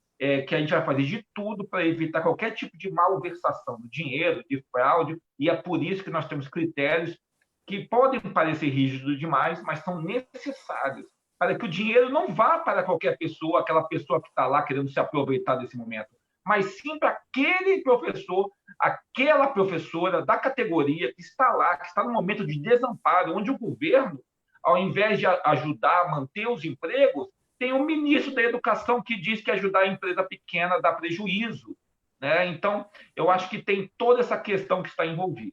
que a gente vai fazer de tudo para evitar qualquer tipo de malversação do dinheiro, de fraude, e é por isso que nós temos critérios que podem parecer rígidos demais, mas são necessários para que o dinheiro não vá para qualquer pessoa, aquela pessoa que está lá querendo se aproveitar desse momento, mas sim para aquele professor, aquela professora da categoria que está lá, que está no momento de desamparo, onde o governo, ao invés de ajudar a manter os empregos, tem um ministro da Educação que diz que ajudar a empresa pequena dá prejuízo, né? Então, eu acho que tem toda essa questão que está envolvida.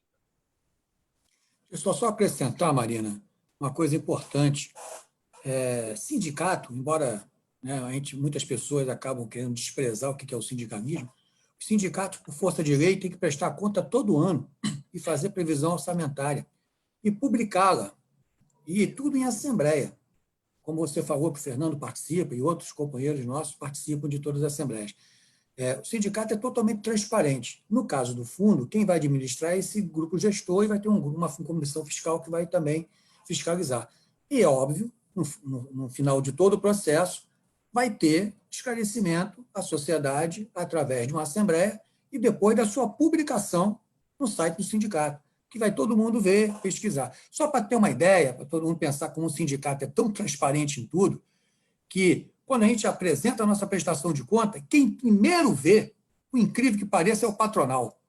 Eu só acrescentar, Marina, uma coisa importante. Sindicato, embora, né, muitas pessoas acabam querendo desprezar o que é o sindicalismo, o sindicato, por força de lei, tem que prestar conta todo ano e fazer previsão orçamentária e publicá-la, e tudo em assembleia. Como você falou, que o Fernando participa e outros companheiros nossos participam de todas as assembleias. O sindicato é totalmente transparente. No caso do fundo, quem vai administrar é esse grupo gestor e vai ter uma comissão fiscal que vai também fiscalizar. E é óbvio, no final de todo o processo, vai ter esclarecimento à sociedade através de uma assembleia e depois da sua publicação no site do sindicato, que vai todo mundo ver, pesquisar. Só para ter uma ideia, para todo mundo pensar como o sindicato é tão transparente em tudo, que quando a gente apresenta a nossa prestação de conta, quem primeiro vê, o incrível que pareça, é o patronal.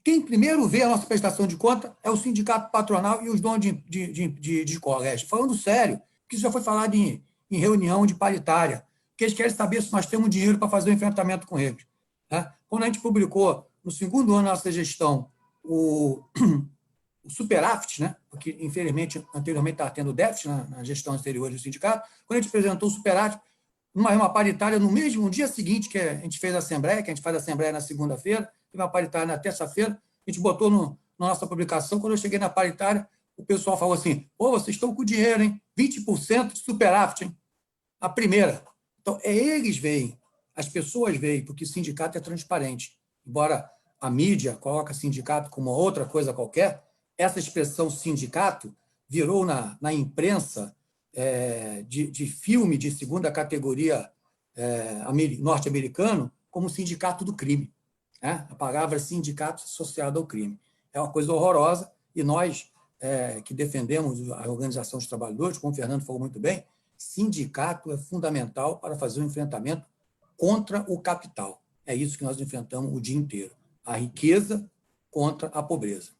Quem primeiro vê a nossa prestação de conta é o sindicato patronal e os donos de colégio. Falando sério, porque isso já foi falado em reunião de paritária, que eles querem saber se nós temos dinheiro para fazer o enfrentamento com eles. Né? Quando a gente publicou, no segundo ano da nossa gestão, o superávit, né? Porque, infelizmente, anteriormente estava tendo déficit na gestão anterior do sindicato, quando a gente apresentou o superávit, uma paritária no mesmo dia seguinte que a gente fez a assembleia, que a gente faz a assembleia na segunda-feira, teve uma paritária na terça-feira, a gente botou na nossa publicação, quando eu cheguei na paritária, o pessoal falou assim, vocês estão com dinheiro, hein? 20% de superávit, hein? A primeira. Então, eles veem, as pessoas veem, porque o sindicato é transparente. Embora a mídia coloque sindicato como outra coisa qualquer, essa expressão sindicato virou na imprensa de filme de segunda categoria norte-americano como sindicato do crime. Né? A palavra sindicato associado ao crime. É uma coisa horrorosa e nós, que defendemos a organização dos trabalhadores, como o Fernando falou muito bem, sindicato é fundamental para fazer um enfrentamento contra o capital. É isso que nós enfrentamos o dia inteiro. A riqueza contra a pobreza.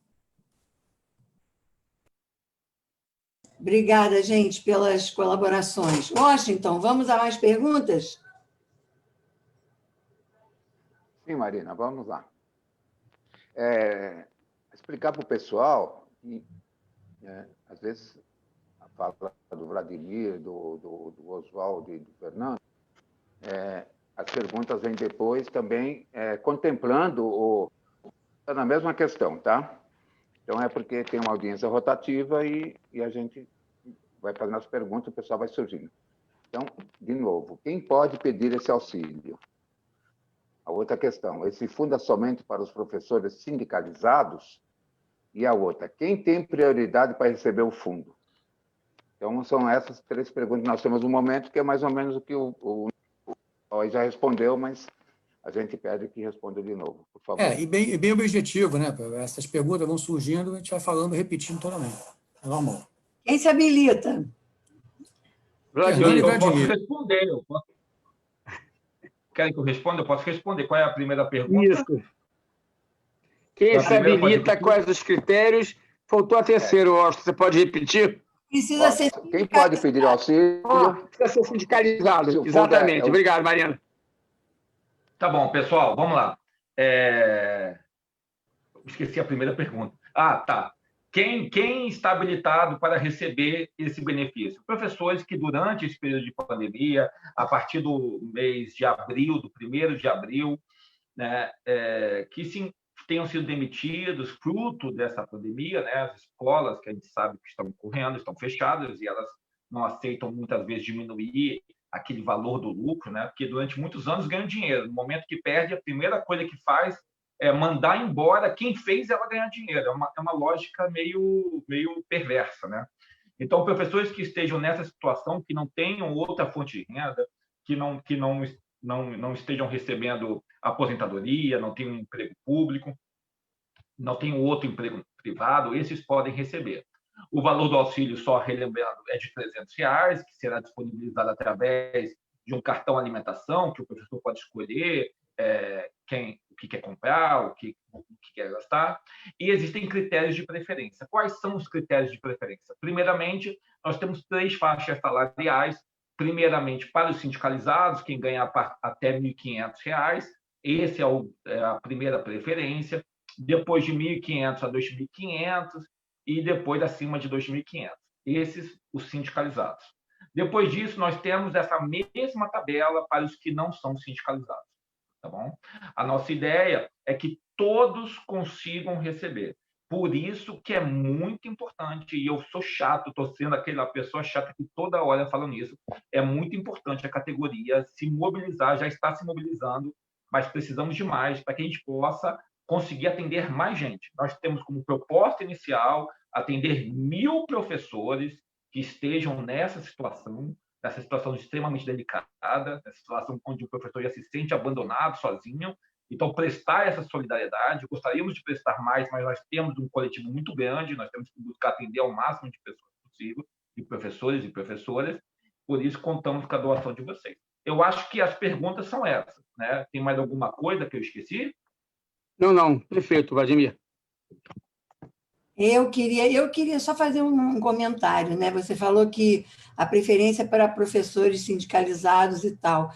Obrigada, gente, pelas colaborações. Washington, vamos a mais perguntas? Sim, Marina, vamos lá. Explicar para o pessoal, às vezes, a fala do Vladimir, do Oswaldo e do Fernando, as perguntas vêm depois também contemplando na mesma questão, tá? Então, é porque tem uma audiência rotativa e a gente vai fazendo as perguntas, o pessoal vai surgindo. Então, de novo, quem pode pedir esse auxílio? A outra questão, esse fundo é somente para os professores sindicalizados? E a outra, quem tem prioridade para receber o fundo? Então, são essas três perguntas que nós temos no momento, que é mais ou menos o que o já respondeu, mas a gente pede que responda de novo, por favor. E bem objetivo, né? Essas perguntas vão surgindo, a gente vai falando, repetindo totalmente. É normal. Quem se habilita? Vladimir, eu posso responder. Querem que eu responda? Eu posso responder. Qual é a primeira pergunta? Isso. Quem se habilita, quais os critérios? Faltou a terceira, Austin. Você pode repetir? Precisa ser Quem pode pedir auxílio? Precisa ser sindicalizado. Exatamente. Obrigado, Mariana. Tá bom, pessoal, vamos lá. Esqueci a primeira pergunta. Tá. Quem está habilitado para receber esse benefício? Professores que, durante esse período de pandemia, a partir do mês de abril, do 1º de abril, né, que sim, tenham sido demitidos fruto dessa pandemia, né, as escolas que a gente sabe que estão correndo, estão fechadas e elas não aceitam muitas vezes diminuir aquele valor do lucro, né, porque durante muitos anos ganham dinheiro. No momento que perde, a primeira coisa que faz é mandar embora quem fez ela ganhar dinheiro. É uma lógica meio perversa, né? Então, professores que estejam nessa situação, que não tenham outra fonte de renda, que não não estejam recebendo aposentadoria, não tenham um emprego público, não tenham outro emprego privado, esses podem receber. O valor do auxílio, só relembrando, é de R$300, que será disponibilizado através de um cartão alimentação, que o professor pode escolher o que quer comprar, o que quer gastar. E existem critérios de preferência. Quais são os critérios de preferência? Primeiramente, nós temos 3 faixas salariais. Primeiramente, para os sindicalizados, quem ganha até R$1.500, essa é a primeira preferência. Depois de R$1.500 a R$2.500 e depois acima de R$2.500. Esses, os sindicalizados. Depois disso, nós temos essa mesma tabela para os que não são sindicalizados. Tá bom? A nossa ideia é que todos consigam receber. Por isso que é muito importante, e eu sou chato, estou sendo aquela pessoa chata que toda hora fala nisso, é muito importante a categoria se mobilizar, já está se mobilizando, mas precisamos de mais para que a gente possa conseguir atender mais gente. Nós temos como proposta inicial atender 1.000 professores que estejam nessa situação extremamente delicada, nessa situação onde o professor já se sente abandonado, sozinho. Então, prestar essa solidariedade, gostaríamos de prestar mais, mas nós temos um coletivo muito grande, nós temos que buscar atender ao máximo de pessoas possível, de professores e professoras, por isso contamos com a doação de vocês. Eu acho que as perguntas são essas, né? Tem mais alguma coisa que eu esqueci? Não, perfeito, Vladimir. Eu queria só fazer um comentário, né? Você falou que a preferência é para professores sindicalizados e tal.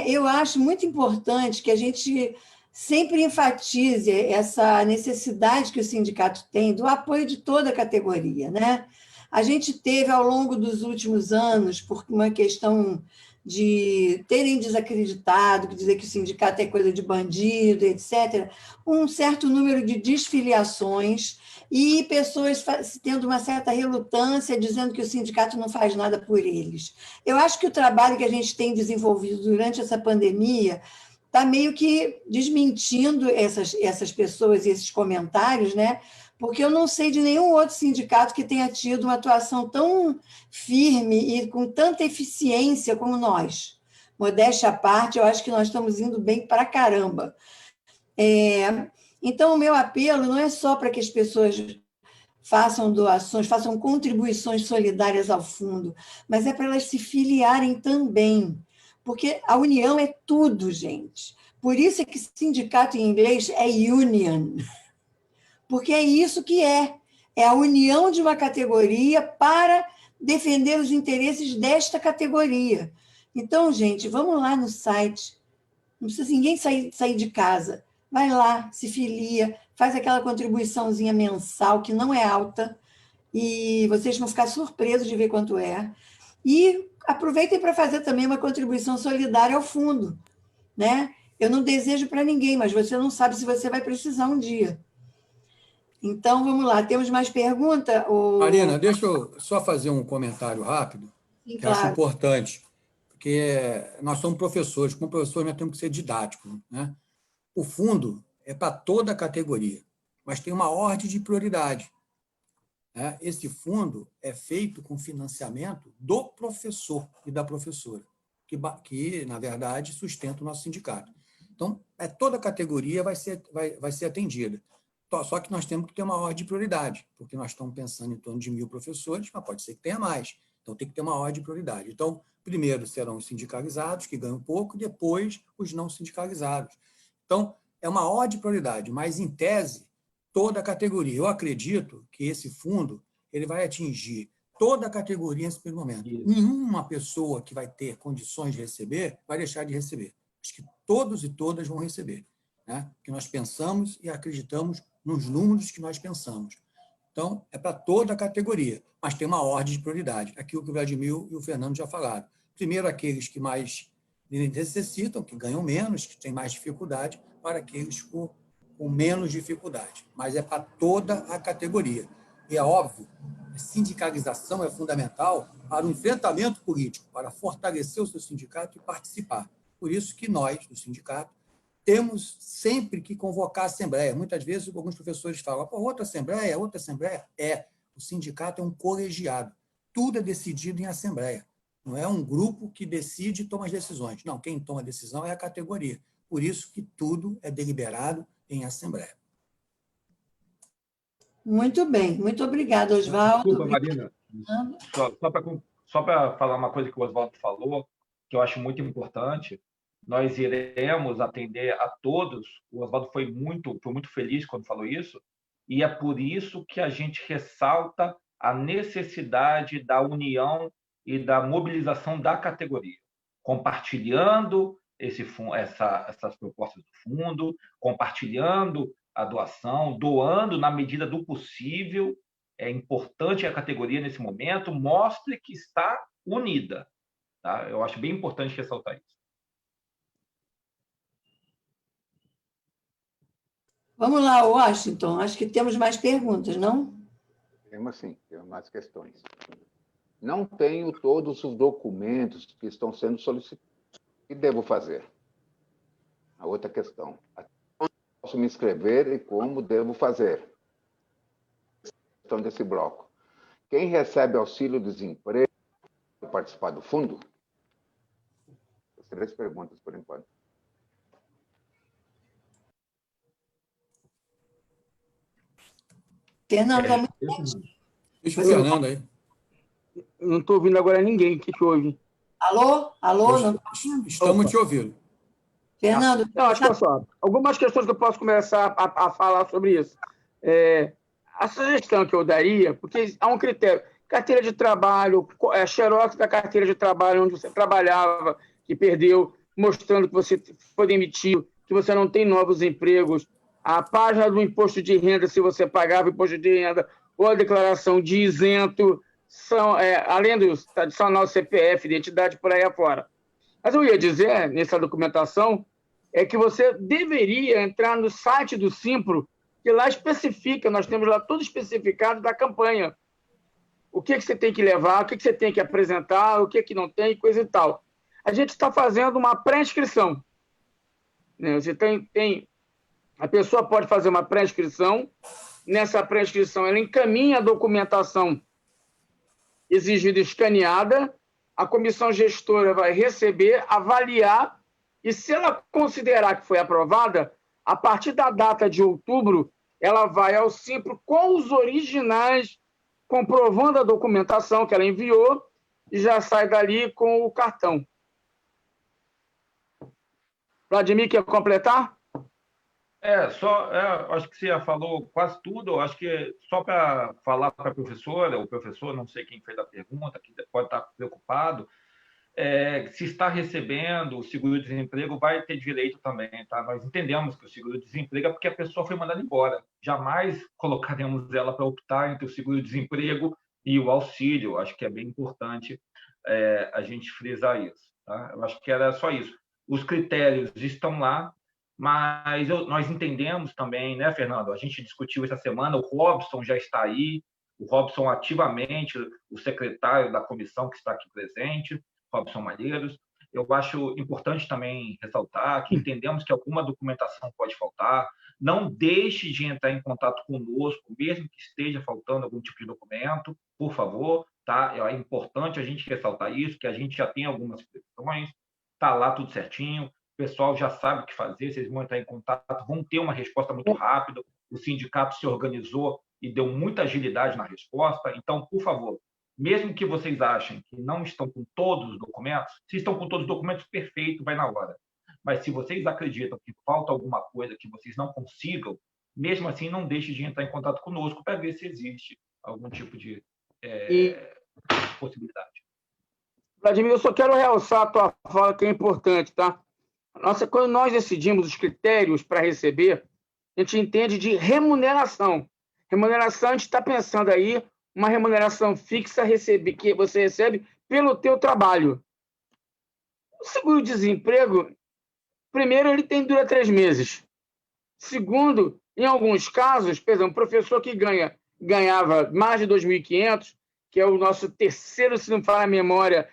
Eu acho muito importante que a gente sempre enfatize essa necessidade que o sindicato tem do apoio de toda a categoria, né? A gente teve, ao longo dos últimos anos, por uma questão de terem desacreditado, dizer que o sindicato é coisa de bandido, etc., um certo número de desfiliações e pessoas tendo uma certa relutância, dizendo que o sindicato não faz nada por eles. Eu acho que o trabalho que a gente tem desenvolvido durante essa pandemia está meio que desmentindo essas pessoas e esses comentários, né? Porque eu não sei de nenhum outro sindicato que tenha tido uma atuação tão firme e com tanta eficiência como nós. Modéstia à parte, eu acho que nós estamos indo bem para caramba. Então, o meu apelo não é só para que as pessoas façam doações, façam contribuições solidárias ao fundo, mas é para elas se filiarem também, porque a união é tudo, gente. Por isso é que sindicato em inglês é union, porque é isso que é a união de uma categoria para defender os interesses desta categoria. Então, gente, vamos lá no site, não precisa ninguém sair de casa, vai lá, se filia, faz aquela contribuiçãozinha mensal, que não é alta, e vocês vão ficar surpresos de ver quanto é. E aproveitem para fazer também uma contribuição solidária ao fundo, né? Eu não desejo para ninguém, mas você não sabe se você vai precisar um dia. Então, vamos lá. Temos mais pergunta? Marina, deixa eu só fazer um comentário rápido, Sim, que eu acho claro. importante, porque nós somos professores, como professores nós temos que ser didáticos, né? O fundo é para toda a categoria, mas tem uma ordem de prioridade, né? Esse fundo é feito com financiamento do professor e da professora, que na verdade, sustenta o nosso sindicato. Então, toda a categoria vai ser atendida. Só que nós temos que ter uma ordem de prioridade, porque nós estamos pensando em torno de 1.000 professores, mas pode ser que tenha mais. Então, tem que ter uma ordem de prioridade. Então, primeiro serão os sindicalizados, que ganham pouco, depois os não sindicalizados. Então, é uma ordem de prioridade, mas, em tese, toda a categoria. Eu acredito que esse fundo ele vai atingir toda a categoria nesse primeiro momento. Nenhuma pessoa que vai ter condições de receber vai deixar de receber. Acho que todos e todas vão receber, né? Porque nós pensamos e acreditamos nos números que nós pensamos. Então, é para toda a categoria, mas tem uma ordem de prioridade. Aquilo que o Vladimir e o Fernando já falaram. Primeiro, aqueles que mais necessitam, que ganham menos, que têm mais dificuldade, para aqueles com menos dificuldade. Mas é para toda a categoria. E é óbvio, a sindicalização é fundamental para o enfrentamento político, para fortalecer o seu sindicato e participar. Por isso que nós, do sindicato, temos sempre que convocar a assembleia. Muitas vezes, alguns professores falam, outra assembleia. O sindicato é um colegiado. Tudo é decidido em assembleia. Não é um grupo que decide e toma as decisões. Não, quem toma a decisão é a categoria. Por isso que tudo é deliberado em assembleia. Muito bem. Muito obrigada, Oswaldo. Desculpa, Marina. Só para falar uma coisa que o Oswaldo falou, que eu acho muito importante, nós iremos atender a todos. O Oswaldo foi muito feliz quando falou isso, e é por isso que a gente ressalta a necessidade da união e da mobilização da categoria, compartilhando essas propostas do fundo, compartilhando a doação, doando na medida do possível. É importante a categoria, nesse momento, mostre que está unida. Tá? Eu acho bem importante ressaltar isso. Vamos lá, Washington. Acho que temos mais perguntas, não? Temos sim, temos mais questões. Não tenho todos os documentos que estão sendo solicitados. O que devo fazer? A outra questão. Onde posso me inscrever e como devo fazer? Questão desse bloco. Quem recebe auxílio-desemprego pode participar do fundo? As 3 perguntas, por enquanto. Fernando, vamos... Deixa o Fernando aí. Não estou ouvindo agora ninguém. O que ouve? Alô? Alô? Não... Estamos te ouvindo. Fernando... Não, acho que só. Algumas questões que eu posso começar a falar sobre isso. A sugestão que eu daria, porque há um critério, carteira de trabalho, xerox da carteira de trabalho onde você trabalhava, que perdeu, mostrando que você foi demitido, que você não tem novos empregos, a página do imposto de renda, se você pagava imposto de renda, ou a declaração de isento, além do tradicional CPF, identidade, por aí afora. Mas eu ia dizer, nessa documentação, é que você deveria entrar no site do Simpro, que lá especifica, nós temos lá tudo especificado da campanha. O que você tem que levar, o que você tem que apresentar, o que não tem, coisa e tal. A gente está fazendo uma pré-inscrição. Você a pessoa pode fazer uma pré-inscrição. Nessa pré-inscrição, ela encaminha a documentação exigida escaneada, a comissão gestora vai receber, avaliar, e se ela considerar que foi aprovada, a partir da data de outubro, ela vai ao Simpro com os originais, comprovando a documentação que ela enviou, e já sai dali com o cartão. Vladimir, quer completar? Acho que você já falou quase tudo. Acho que só para falar para a professora, ou professor, não sei quem fez a pergunta, que pode estar preocupado, se está recebendo o seguro-desemprego, vai ter direito também. Tá? Nós entendemos que o seguro-desemprego é porque a pessoa foi mandada embora. Jamais colocaremos ela para optar entre o seguro-desemprego e o auxílio. Acho que é bem importante a gente frisar isso. Tá? Eu acho que era só isso. Os critérios estão lá, mas nós entendemos também, né, Fernando? A gente discutiu essa semana, o Robson já está aí, o Robson ativamente, o secretário da comissão que está aqui presente, Robson Malheiros. Eu acho importante também ressaltar que entendemos que alguma documentação pode faltar. Não deixe de entrar em contato conosco, mesmo que esteja faltando algum tipo de documento, por favor. Tá? É importante a gente ressaltar isso, que a gente já tem algumas questões, está lá tudo certinho, o pessoal já sabe o que fazer, vocês vão entrar em contato, vão ter uma resposta muito rápida. O sindicato se organizou e deu muita agilidade na resposta. Então, por favor, mesmo que vocês achem que não estão com todos os documentos, se estão com todos os documentos, perfeito, vai na hora. Mas se vocês acreditam que falta alguma coisa que vocês não consigam, mesmo assim, não deixe de entrar em contato conosco para ver se existe algum tipo de possibilidade. Vladimir, eu só quero realçar a tua fala, que é importante, tá? Quando nós decidimos os critérios para receber, a gente entende de remuneração. Remuneração, a gente está pensando aí uma remuneração fixa que você recebe pelo teu trabalho. O seguro-desemprego, primeiro, ele dura 3 meses. Segundo, em alguns casos, por exemplo, um professor que ganhava mais de 2.500, que é o nosso terceiro, se não falar a memória,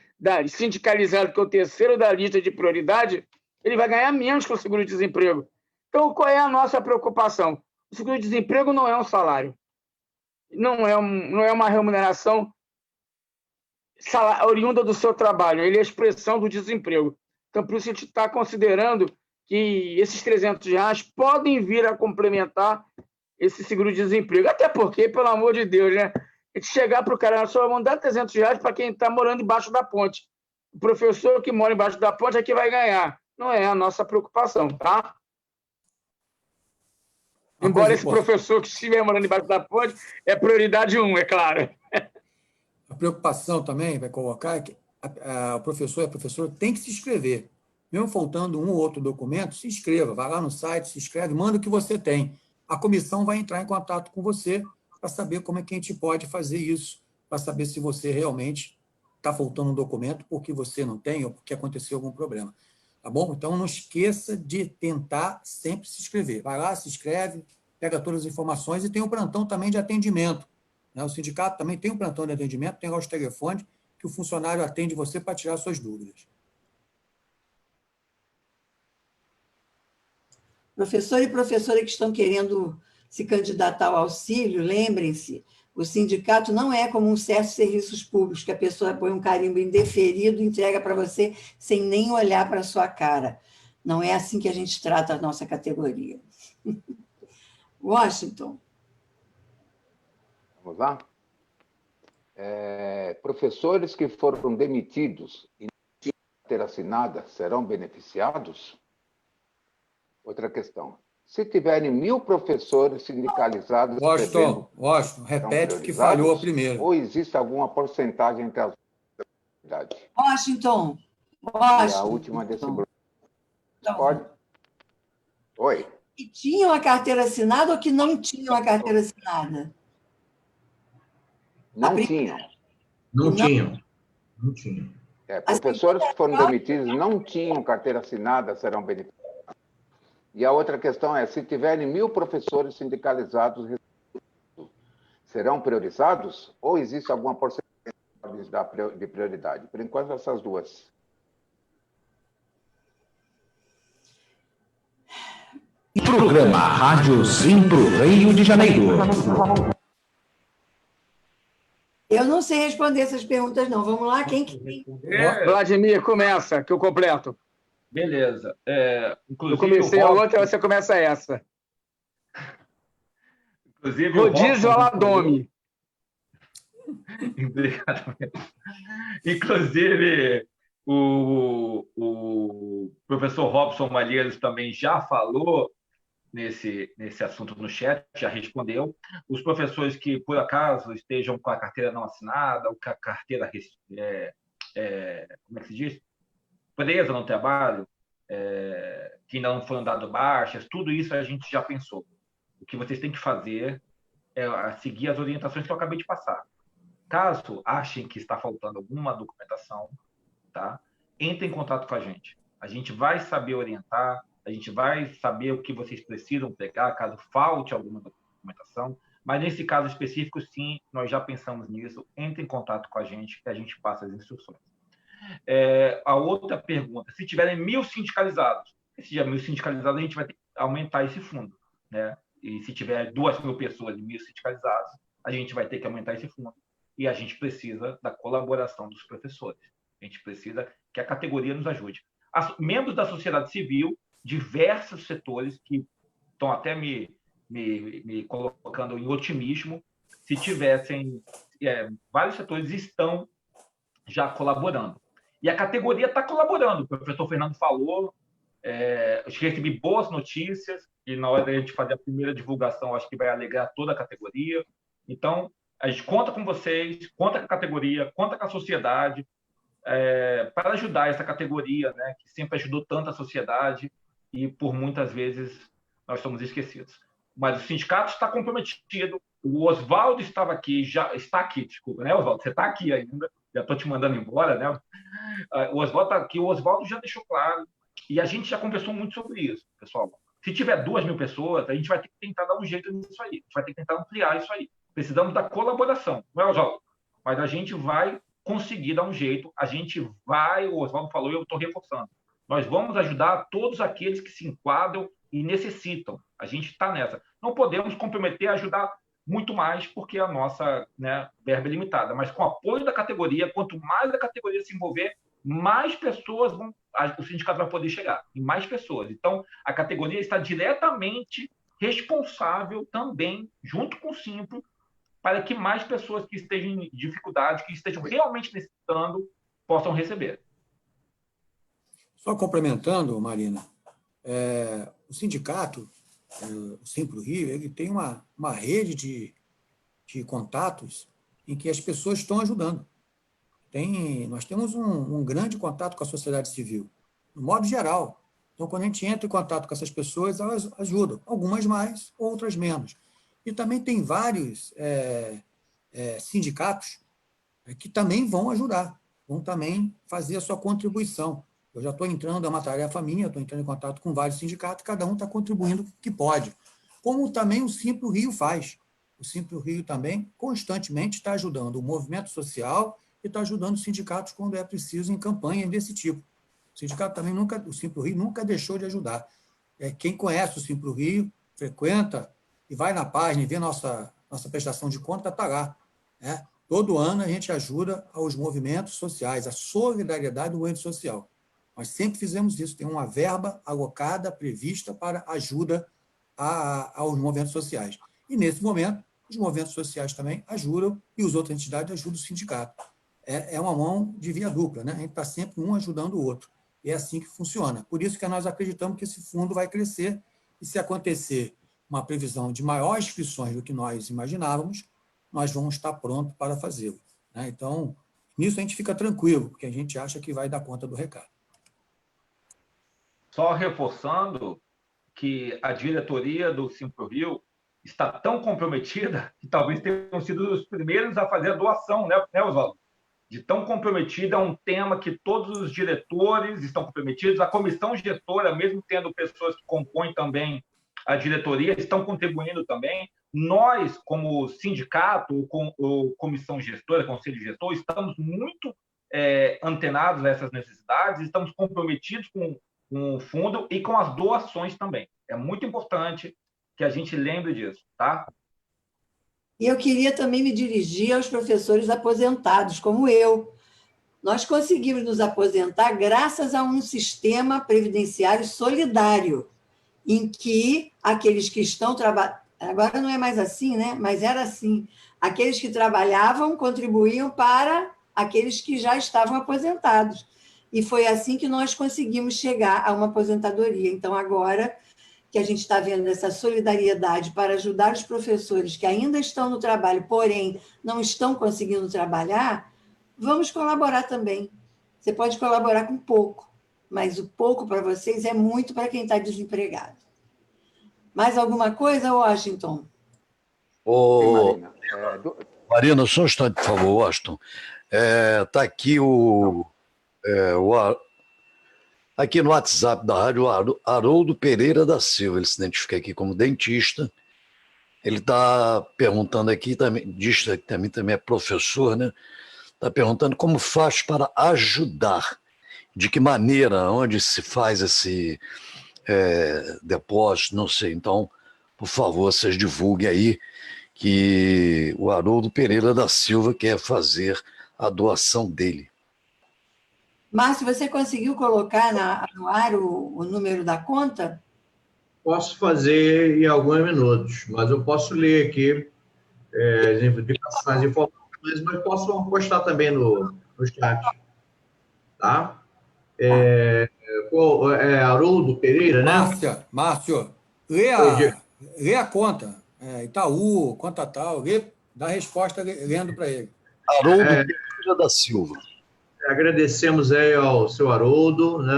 sindicalizado, que é o terceiro da lista de prioridade, ele vai ganhar menos que o seguro-desemprego. Então, qual é a nossa preocupação? O seguro-desemprego não é um salário. Não é uma remuneração oriunda do seu trabalho, ele é a expressão do desemprego. Então, por isso, a gente está considerando que esses R$300 podem vir a complementar esse seguro-desemprego. Até porque, pelo amor de Deus, né? A gente chegar para o cara, só vai mandar R$300 para quem está morando embaixo da ponte. O professor que mora embaixo da ponte é que vai ganhar. Não é a nossa preocupação, tá? Embora esse professor que estiver morando embaixo da ponte é prioridade 1, é claro. A preocupação também vai colocar é que o professor e a professora tem que se inscrever. Mesmo faltando um ou outro documento, se inscreva. Vai lá no site, se inscreve, manda o que você tem. A comissão vai entrar em contato com você para saber como é que a gente pode fazer isso, para saber se você realmente está faltando um documento porque você não tem ou porque aconteceu algum problema. Tá bom? Então, não esqueça de tentar sempre se inscrever. Vai lá, se inscreve, pega todas as informações e tem um plantão também de atendimento. O sindicato também tem um plantão de atendimento, tem lá os telefones que o funcionário atende você para tirar suas dúvidas. Professor e professora que estão querendo se candidatar ao auxílio, lembrem-se, o sindicato não é como um certo serviços públicos, que a pessoa põe um carimbo indeferido e entrega para você sem nem olhar para a sua cara. Não é assim que a gente trata a nossa categoria. Washington. Vamos lá? Professores que foram demitidos e não tinham carteira assinada serão beneficiados? Outra questão. Se tiverem 1.000 professores sindicalizados... Washington, repete o que falhou primeiro. Ou existe alguma porcentagem entre as... Washington. E a última desse bloco. Pode? Oi. Que tinham a carteira assinada ou que não tinham a carteira assinada? Não tinham. Não tinham. Professores que foram demitidos não tinham carteira assinada serão beneficiados. E a outra questão é, se tiverem 1.000 professores sindicalizados, serão priorizados? Ou existe alguma porcentagem de prioridade? Por enquanto, essas duas. Programa Rádio Simpro, Rio de Janeiro. Eu não sei responder essas perguntas, não. Vamos lá, quem que tem? Vladimir, começa, que eu completo. Beleza. Eu comecei a outra, você começa essa. Inclusive, Rodízio Aladome. Inclusive, o professor Robson Malheiros também já falou nesse assunto no chat, já respondeu. Os professores que, por acaso, estejam com a carteira não assinada, ou com a carteira, como é que se diz? Presa no trabalho, que ainda não foram dadas baixas, tudo isso a gente já pensou. O que vocês têm que fazer é seguir as orientações que eu acabei de passar. Caso achem que está faltando alguma documentação, tá? Entre em contato com a gente. A gente vai saber orientar, a gente vai saber o que vocês precisam pegar, caso falte alguma documentação, mas nesse caso específico, sim, nós já pensamos nisso. Entre em contato com a gente, que a gente passa as instruções. A outra pergunta, se tiverem 1.000 sindicalizados, se tiver 1.000 sindicalizados, a gente vai ter que aumentar esse fundo, né? E se tiver 2.000 pessoas de 1.000 sindicalizados, a gente vai ter que aumentar esse fundo. E a gente precisa da colaboração dos professores. A gente precisa que a categoria nos ajude. Membros da sociedade civil, diversos setores que estão até me colocando em otimismo, se tivessem... vários setores estão já colaborando. E a categoria está colaborando. O professor Fernando falou, eu recebi boas notícias, e na hora da gente fazer a primeira divulgação, acho que vai alegrar toda a categoria. Então, a gente conta com vocês, conta com a categoria, conta com a sociedade, para ajudar essa categoria, né, que sempre ajudou tanto a sociedade e, por muitas vezes, nós somos esquecidos. Mas o sindicato está comprometido. O Oswaldo estava aqui, já está aqui, desculpa, né, Oswaldo? Você está aqui ainda, já estou te mandando embora, né? O Oswaldo está aqui, o Oswaldo já deixou claro, e a gente já conversou muito sobre isso, pessoal. Se tiver 2.000 pessoas, a gente vai ter que tentar dar um jeito nisso aí, a gente vai ter que tentar ampliar isso aí. Precisamos da colaboração, não é, Oswaldo? Mas a gente vai conseguir dar um jeito, a gente vai, o Oswaldo falou e eu estou reforçando, nós vamos ajudar todos aqueles que se enquadram e necessitam, a gente está nessa. Não podemos comprometer a ajudar muito mais porque a nossa, né, verba é limitada. Mas com o apoio da categoria, quanto mais a categoria se envolver, mais pessoas o sindicato vai poder chegar, e mais pessoas. Então, a categoria está diretamente responsável também, junto com o Simpro, para que mais pessoas que estejam em dificuldade, que estejam realmente necessitando, possam receber. Só complementando, Marina, o sindicato, o Simpro Rio, ele tem uma rede de contatos em que as pessoas estão ajudando. Nós temos um grande contato com a sociedade civil, no modo geral. Então, quando a gente entra em contato com essas pessoas, elas ajudam, algumas mais, outras menos. E também tem vários sindicatos que também vão ajudar, vão também fazer a sua contribuição. Eu já estou entrando, é uma tarefa minha, estou entrando em contato com vários sindicatos, cada um está contribuindo o que pode. Como também o Simpro Rio faz. O Simpro Rio também constantemente está ajudando o movimento social e está ajudando os sindicatos quando é preciso em campanhas desse tipo. O sindicato também o Simpro Rio nunca deixou de ajudar. Quem conhece o Simpro Rio, frequenta e vai na página e vê nossa prestação de conta, está lá. Né? Todo ano a gente ajuda aos movimentos sociais, a solidariedade do movimento social. Nós sempre fizemos isso, tem uma verba alocada, prevista para ajuda aos movimentos sociais. E, nesse momento, os movimentos sociais também ajudam e as outras entidades ajudam o sindicato. É uma mão de via dupla, né? A gente está sempre um ajudando o outro. E é assim que funciona. Por isso que nós acreditamos que esse fundo vai crescer e, se acontecer uma previsão de maiores inscrições do que nós imaginávamos, nós vamos estar prontos para fazê-lo. Né? Então, nisso a gente fica tranquilo, porque a gente acha que vai dar conta do recado. Só reforçando que a diretoria do Simpro Rio está tão comprometida que talvez tenham sido os primeiros a fazer a doação, né, Oswaldo? De tão comprometida, é um tema que todos os diretores estão comprometidos, a comissão gestora, mesmo tendo pessoas que compõem também a diretoria, estão contribuindo também. Nós, como sindicato, ou comissão gestora, conselho gestor, estamos muito antenados a essas necessidades, estamos comprometidos com o fundo e com as doações também. É muito importante que a gente lembre disso, tá? E eu queria também me dirigir aos professores aposentados, como eu. Nós conseguimos nos aposentar graças a um sistema previdenciário solidário, em que aqueles que estão trabalhando... Agora não é mais assim, né? Mas era assim. Aqueles que trabalhavam contribuíam para aqueles que já estavam aposentados. E foi assim que nós conseguimos chegar a uma aposentadoria. Então, agora que a gente está vendo essa solidariedade para ajudar os professores que ainda estão no trabalho, porém não estão conseguindo trabalhar, vamos colaborar também. Você pode colaborar com pouco, mas o pouco para vocês é muito para quem está desempregado. Mais alguma coisa, Washington? Marina, só um instante, por favor, Washington. Está aqui aqui no WhatsApp da rádio, Haroldo Pereira da Silva, ele se identifica aqui como dentista. Ele está perguntando aqui, também é professor, né? Está perguntando como faz para ajudar, de que maneira, onde se faz esse depósito, não sei. Então, por favor, vocês divulguem aí que o Haroldo Pereira da Silva quer fazer a doação dele. Márcio, você conseguiu colocar no ar o número da conta? Posso fazer em alguns minutos, mas eu posso ler aqui as informações, mas posso postar também no chat. Tá? Haroldo Pereira, né? Márcio, lê a conta. Itaú, conta tal, dá a resposta lendo para ele. Haroldo Pereira da Silva. Agradecemos aí ao seu Haroldo, né,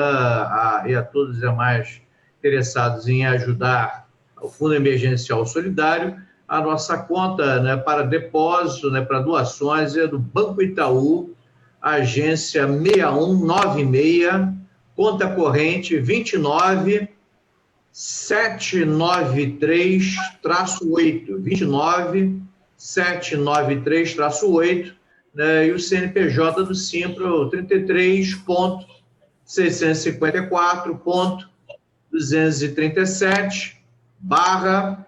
e a todos os demais interessados em ajudar o Fundo Emergencial Solidário. A nossa conta, né, para depósito, né, para doações é do Banco Itaú, agência 6196, conta corrente 29793-8, 29793-8, né, e o CNPJ do Simpro 33.654.237/001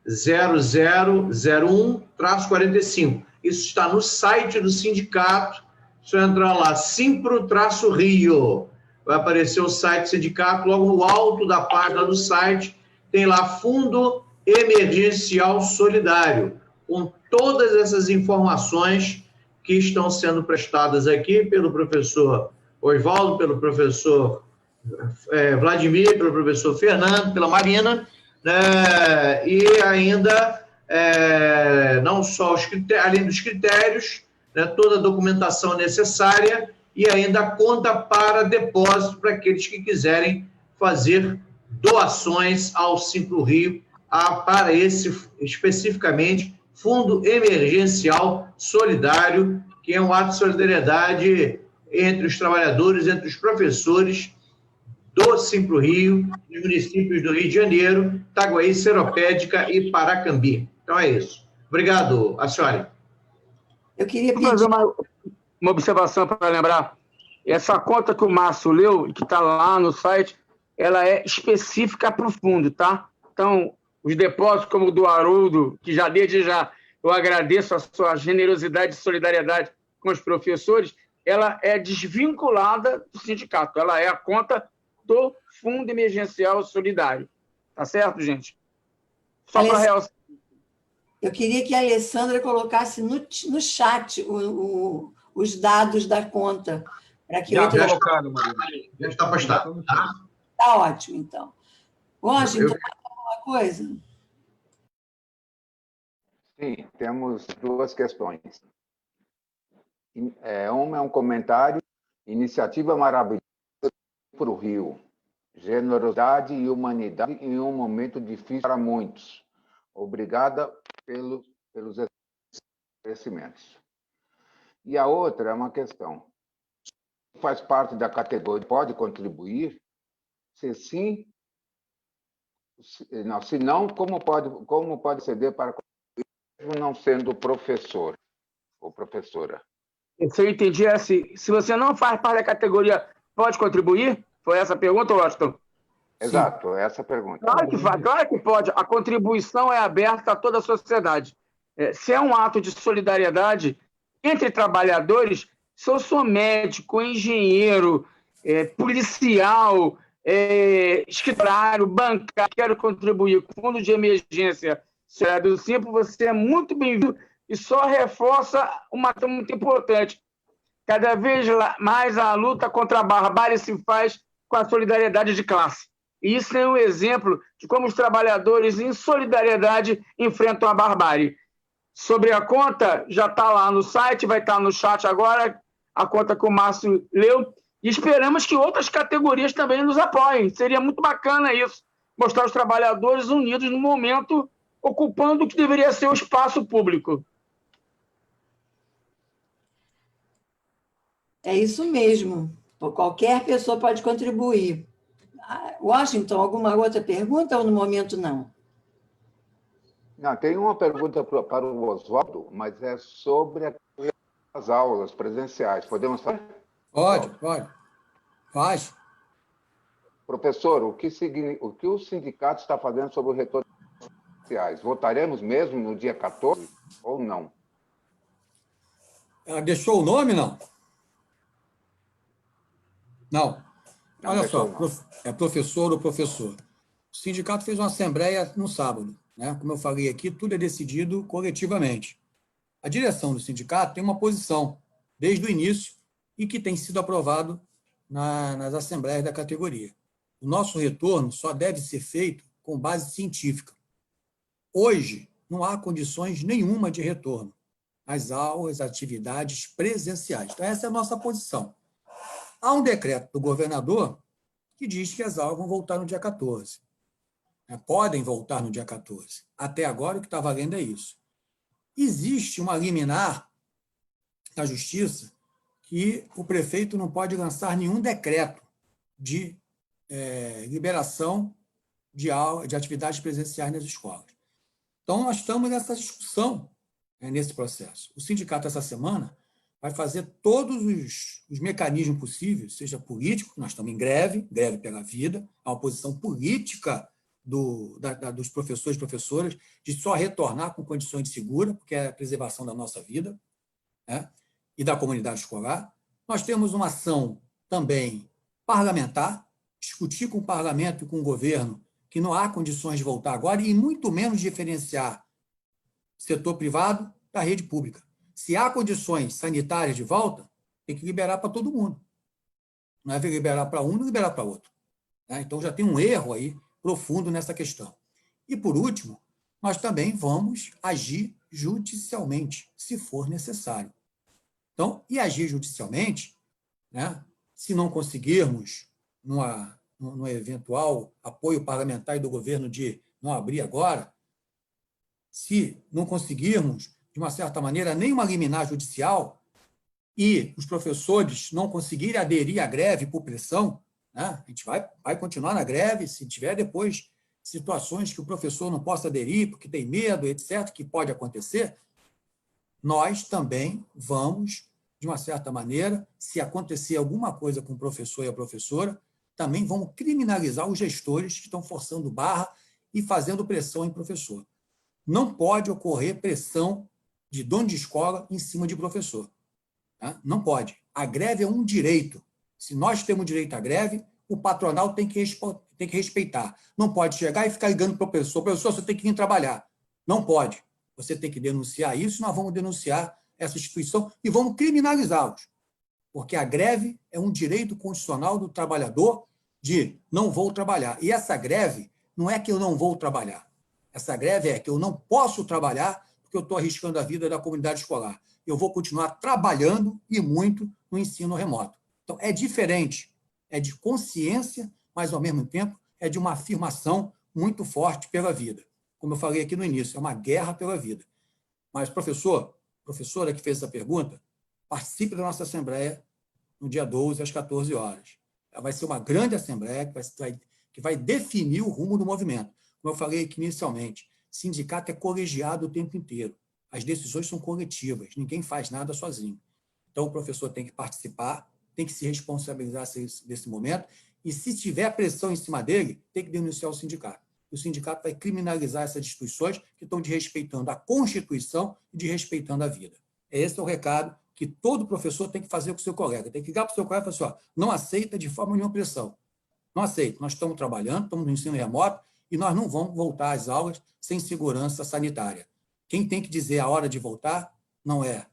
0001-45. Isso está no site do sindicato. Se eu entrar lá, Simpro-Rio, vai aparecer o site do sindicato, logo no alto da página do site, tem lá Fundo Emergencial Solidário, com todas essas informações que estão sendo prestadas aqui pelo professor Oswaldo, pelo professor Vladimir, pelo professor Fernando, pela Marina, né? E ainda, não só além dos critérios, né, toda a documentação necessária e ainda a conta para depósito para aqueles que quiserem fazer doações ao Simpro Rio, para esse, especificamente, Fundo Emergencial Solidário, que é um ato de solidariedade entre os trabalhadores, entre os professores do Simpro Rio, dos municípios do Rio de Janeiro, Itaguaí, Seropédica e Paracambi. Então é isso. Obrigado, a senhora. Eu queria fazer uma observação para lembrar. Essa conta que o Márcio leu, que está lá no site, ela é específica para o fundo, tá? Então, os depósitos, como o do Haroldo, que já desde já eu agradeço a sua generosidade e solidariedade com os professores, ela é desvinculada do sindicato, ela é a conta do Fundo Emergencial Solidário. Tá certo, gente? Só para realçar. Eu queria que a Alessandra colocasse no chat os dados da conta. Para que já outras... colocado, Maria. Já está postado. Está ótimo, então. Washington, alguma coisa? Sim, temos duas questões. Uma é um comentário, iniciativa maravilhosa para o Rio, generosidade e humanidade em um momento difícil para muitos. Obrigada pelos esclarecimentos. E a outra é uma questão. Faz parte da categoria, pode contribuir? Se sim, se não, como pode ceder para contribuir, não sendo professor ou professora? Se eu entendi, é assim, se você não faz parte da categoria, pode contribuir? Foi essa a pergunta, Washington? Exato, essa a pergunta. Claro que faz, claro que pode. A contribuição é aberta a toda a sociedade. Se é um ato de solidariedade entre trabalhadores, se eu sou médico, engenheiro, policial, escriturário, bancário, quero contribuir com o fundo de emergência do Simpro, você é muito bem-vindo e só reforça uma coisa muito importante. Cada vez mais a luta contra a barbárie se faz com a solidariedade de classe. E isso é um exemplo de como os trabalhadores, em solidariedade, enfrentam a barbárie. Sobre a conta, já está lá no site, vai estar no chat agora, a conta que o Márcio leu, e esperamos que outras categorias também nos apoiem. Seria muito bacana isso, mostrar os trabalhadores unidos no momento, ocupando o que deveria ser o espaço público. É isso mesmo. Qualquer pessoa pode contribuir. Washington, alguma outra pergunta ou no momento não? Não, tem uma pergunta para o Oswaldo, mas é sobre as aulas presenciais. Podemos fazer? Pode. Faz. Professor, o que o sindicato está fazendo sobre o retorno presenciais? Votaremos mesmo no dia 14 ou não? Deixou o nome, não? Não. Olha só, é professor ou professor. O sindicato fez uma assembleia no sábado, né? Como eu falei aqui, tudo é decidido coletivamente. A direção do sindicato tem uma posição, desde o início, e que tem sido aprovado nas assembleias da categoria. O nosso retorno só deve ser feito com base científica. Hoje, não há condições nenhuma de retorno às aulas, atividades presenciais. Então, essa é a nossa posição. Há um decreto do governador que diz que as aulas vão voltar no dia 14. Podem voltar no dia 14. Até agora, o que está valendo é isso. Existe uma liminar da Justiça que o prefeito não pode lançar nenhum decreto de liberação de atividades presenciais nas escolas. Então, nós estamos nessa discussão, nesse processo. O sindicato, essa semana, vai fazer todos os mecanismos possíveis, seja político, nós estamos em greve pela vida, a oposição política dos professores e professoras, de só retornar com condições seguras, porque é a preservação da nossa vida, né, e da comunidade escolar. Nós temos uma ação também parlamentar, discutir com o parlamento e com o governo que não há condições de voltar agora, e muito menos diferenciar setor privado da rede pública. Se há condições sanitárias de volta, tem que liberar para todo mundo. Não é liberar para um, não liberar para outro. Então, já tem um erro aí profundo nessa questão. E, por último, nós também vamos agir judicialmente, se for necessário. Então, e agir judicialmente, né, se não conseguirmos, no eventual apoio parlamentar e do governo de não abrir agora, se não conseguirmos, de uma certa maneira, nenhuma liminar judicial e os professores não conseguirem aderir à greve por pressão, né, a gente vai continuar na greve, se tiver depois situações que o professor não possa aderir porque tem medo, etc., que pode acontecer, nós também vamos, de uma certa maneira, se acontecer alguma coisa com o professor e a professora, também vamos criminalizar os gestores que estão forçando barra e fazendo pressão em professor. Não pode ocorrer pressão de dono de escola em cima de professor. Tá? Não pode. A greve é um direito. Se nós temos direito à greve, o patronal tem que respeitar. Não pode chegar e ficar ligando para o professor. Professor, você tem que vir trabalhar. Não pode. Você tem que denunciar isso, nós vamos denunciar essa instituição e vamos criminalizá-los. Porque a greve é um direito constitucional do trabalhador de não vou trabalhar. E essa greve não é que eu não vou trabalhar. Essa greve é que eu não posso trabalhar porque eu estou arriscando a vida da comunidade escolar. Eu vou continuar trabalhando e muito no ensino remoto. Então, é diferente. É de consciência, mas, ao mesmo tempo, é de uma afirmação muito forte pela vida. Como eu falei aqui no início, é uma guerra pela vida. Mas, professora que fez essa pergunta, participe da nossa assembleia no dia 12, às 14 horas. Vai ser uma grande assembleia que vai definir o rumo do movimento. Como eu falei aqui inicialmente, sindicato é colegiado o tempo inteiro. As decisões são coletivas, ninguém faz nada sozinho. Então, o professor tem que participar, tem que se responsabilizar desse momento, e se tiver pressão em cima dele, tem que denunciar o sindicato. O sindicato vai criminalizar essas instituições que estão desrespeitando a Constituição e desrespeitando a vida. Esse é o recado que todo professor tem que fazer com o seu colega. Tem que ligar para o seu colega e falar assim, não aceita de forma nenhuma pressão. Não aceita. Nós estamos trabalhando, estamos no ensino remoto, e nós não vamos voltar às aulas sem segurança sanitária. Quem tem que dizer a hora de voltar não é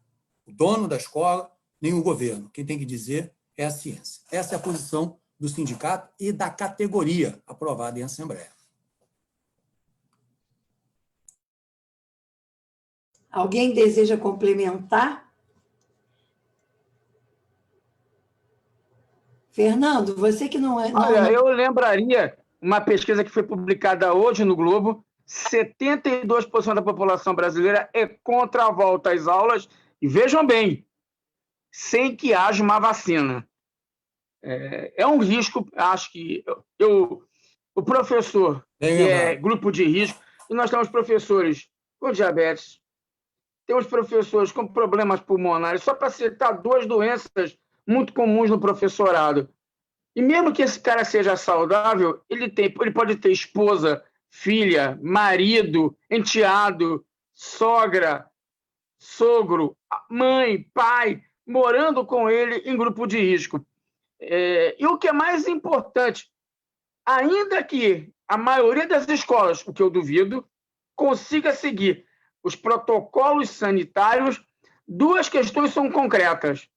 o dono da escola, nem o governo. Quem tem que dizer é a ciência. Essa é a posição do sindicato e da categoria aprovada em assembleia. Alguém deseja complementar? Fernando, você que não é... Olha, eu lembraria uma pesquisa que foi publicada hoje no Globo, 72% da população brasileira é contra a volta às aulas, e vejam bem, sem que haja uma vacina. É um risco, acho que o professor, que é grupo de risco, e nós temos professores com diabetes, temos professores com problemas pulmonares, só para citar duas doenças muito comuns no professorado. E mesmo que esse cara seja saudável, ele pode ter esposa, filha, marido, enteado, sogra, sogro, mãe, pai, morando com ele em grupo de risco. E o que é mais importante, ainda que a maioria das escolas, o que eu duvido, consiga seguir os protocolos sanitários, duas questões são concretas.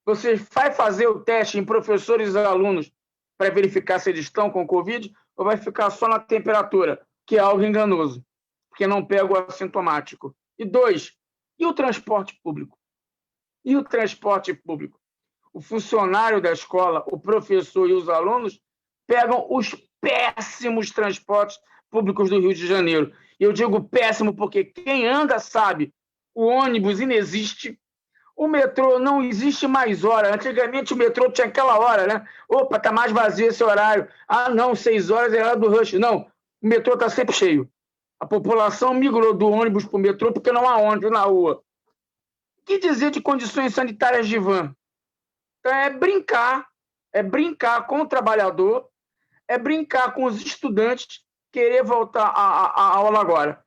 Você vai fazer o teste em professores e alunos para verificar se eles estão com Covid ou vai ficar só na temperatura, que é algo enganoso, porque não pega o assintomático? E dois, e o transporte público? E o transporte público? O funcionário da escola, o professor e os alunos pegam os péssimos transportes públicos do Rio de Janeiro. E eu digo péssimo porque quem anda sabe, o ônibus inexiste, o metrô não existe mais hora. Antigamente o metrô tinha aquela hora, né? Opa, está mais vazio esse horário. Ah, não, 6 horas é hora do rush. Não, o metrô está sempre cheio. A população migrou do ônibus para o metrô porque não há ônibus na rua. O que dizer de condições sanitárias de van? Então, é brincar com o trabalhador, é brincar com os estudantes querer voltar à aula agora.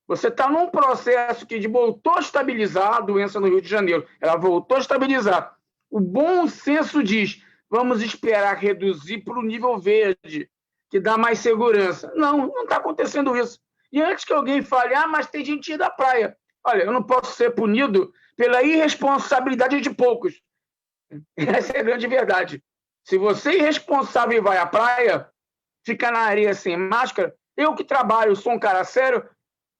Você está num processo que voltou a estabilizar a doença no Rio de Janeiro. Ela voltou a estabilizar. O bom senso diz, vamos esperar reduzir para o nível verde, que dá mais segurança. Não está acontecendo isso. E antes que alguém fale, mas tem gente da praia. Olha, eu não posso ser punido pela irresponsabilidade de poucos. Essa é a grande verdade. Se você é irresponsável e vai à praia, fica na areia sem máscara, eu que trabalho, sou um cara sério,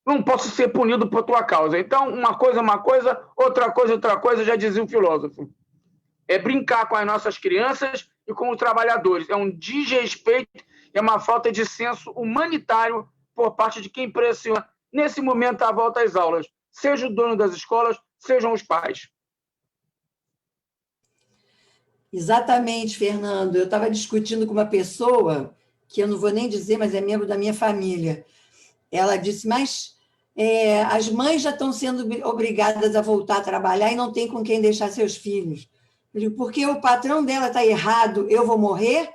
não posso ser punido por tua causa. Então, uma coisa, outra coisa, já dizia o filósofo. É brincar com as nossas crianças e com os trabalhadores. É um desrespeito, é uma falta de senso humanitário por parte de quem pressiona, nesse momento, a volta às aulas. Seja o dono das escolas, sejam os pais. Exatamente, Fernando. Eu estava discutindo com uma pessoa, que eu não vou nem dizer, mas é membro da minha família. Ela disse, mas as mães já estão sendo obrigadas a voltar a trabalhar e não tem com quem deixar seus filhos. Eu digo, porque o patrão dela está errado, eu vou morrer?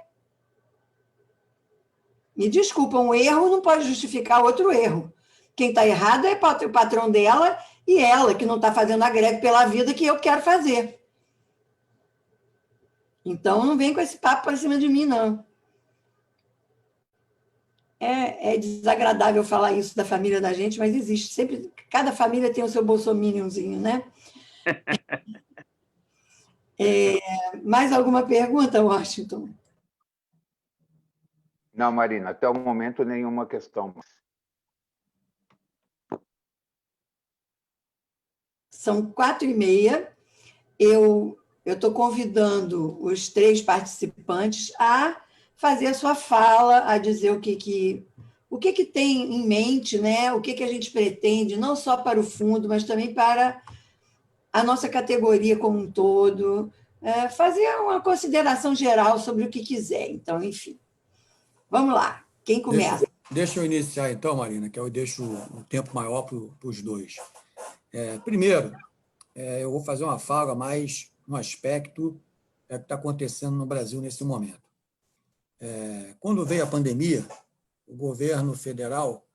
Me desculpa, um erro não pode justificar outro erro. Quem está errado é o patrão dela e ela, que não está fazendo a greve pela vida que eu quero fazer. Então, não vem com esse papo para cima de mim, não. É desagradável falar isso da família da gente, mas existe. Sempre, cada família tem o seu bolsominiumzinho, né? Mais alguma pergunta, Washington? Não, Marina, até o momento nenhuma questão. São 4h30. Eu estou convidando os 3 participantes a fazer a sua fala, a dizer o que tem em mente, né? O que a gente pretende, não só para o fundo, mas também para a nossa categoria como um todo, fazer uma consideração geral sobre o que quiser. Então, enfim. Vamos lá. Quem começa? Deixa eu iniciar, então, Marina, que eu deixo um tempo maior para os dois. Primeiro, eu vou fazer uma fala mais no aspecto que está acontecendo no Brasil nesse momento. Quando veio a pandemia, o governo federal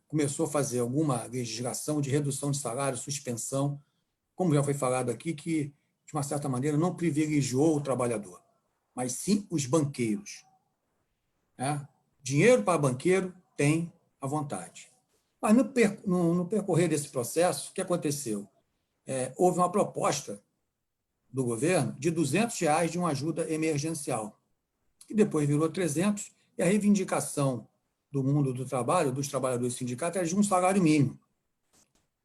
começou a fazer alguma legislação de redução de salário, suspensão, como já foi falado aqui, que, de uma certa maneira, não privilegiou o trabalhador, mas sim os banqueiros. Dinheiro para banqueiro tem à vontade. Mas no percorrer desse processo, o que aconteceu? Houve uma proposta do governo de R$200 de uma ajuda emergencial, que depois virou 300, e a reivindicação do mundo do trabalho, dos trabalhadores sindicatos, era de um salário mínimo,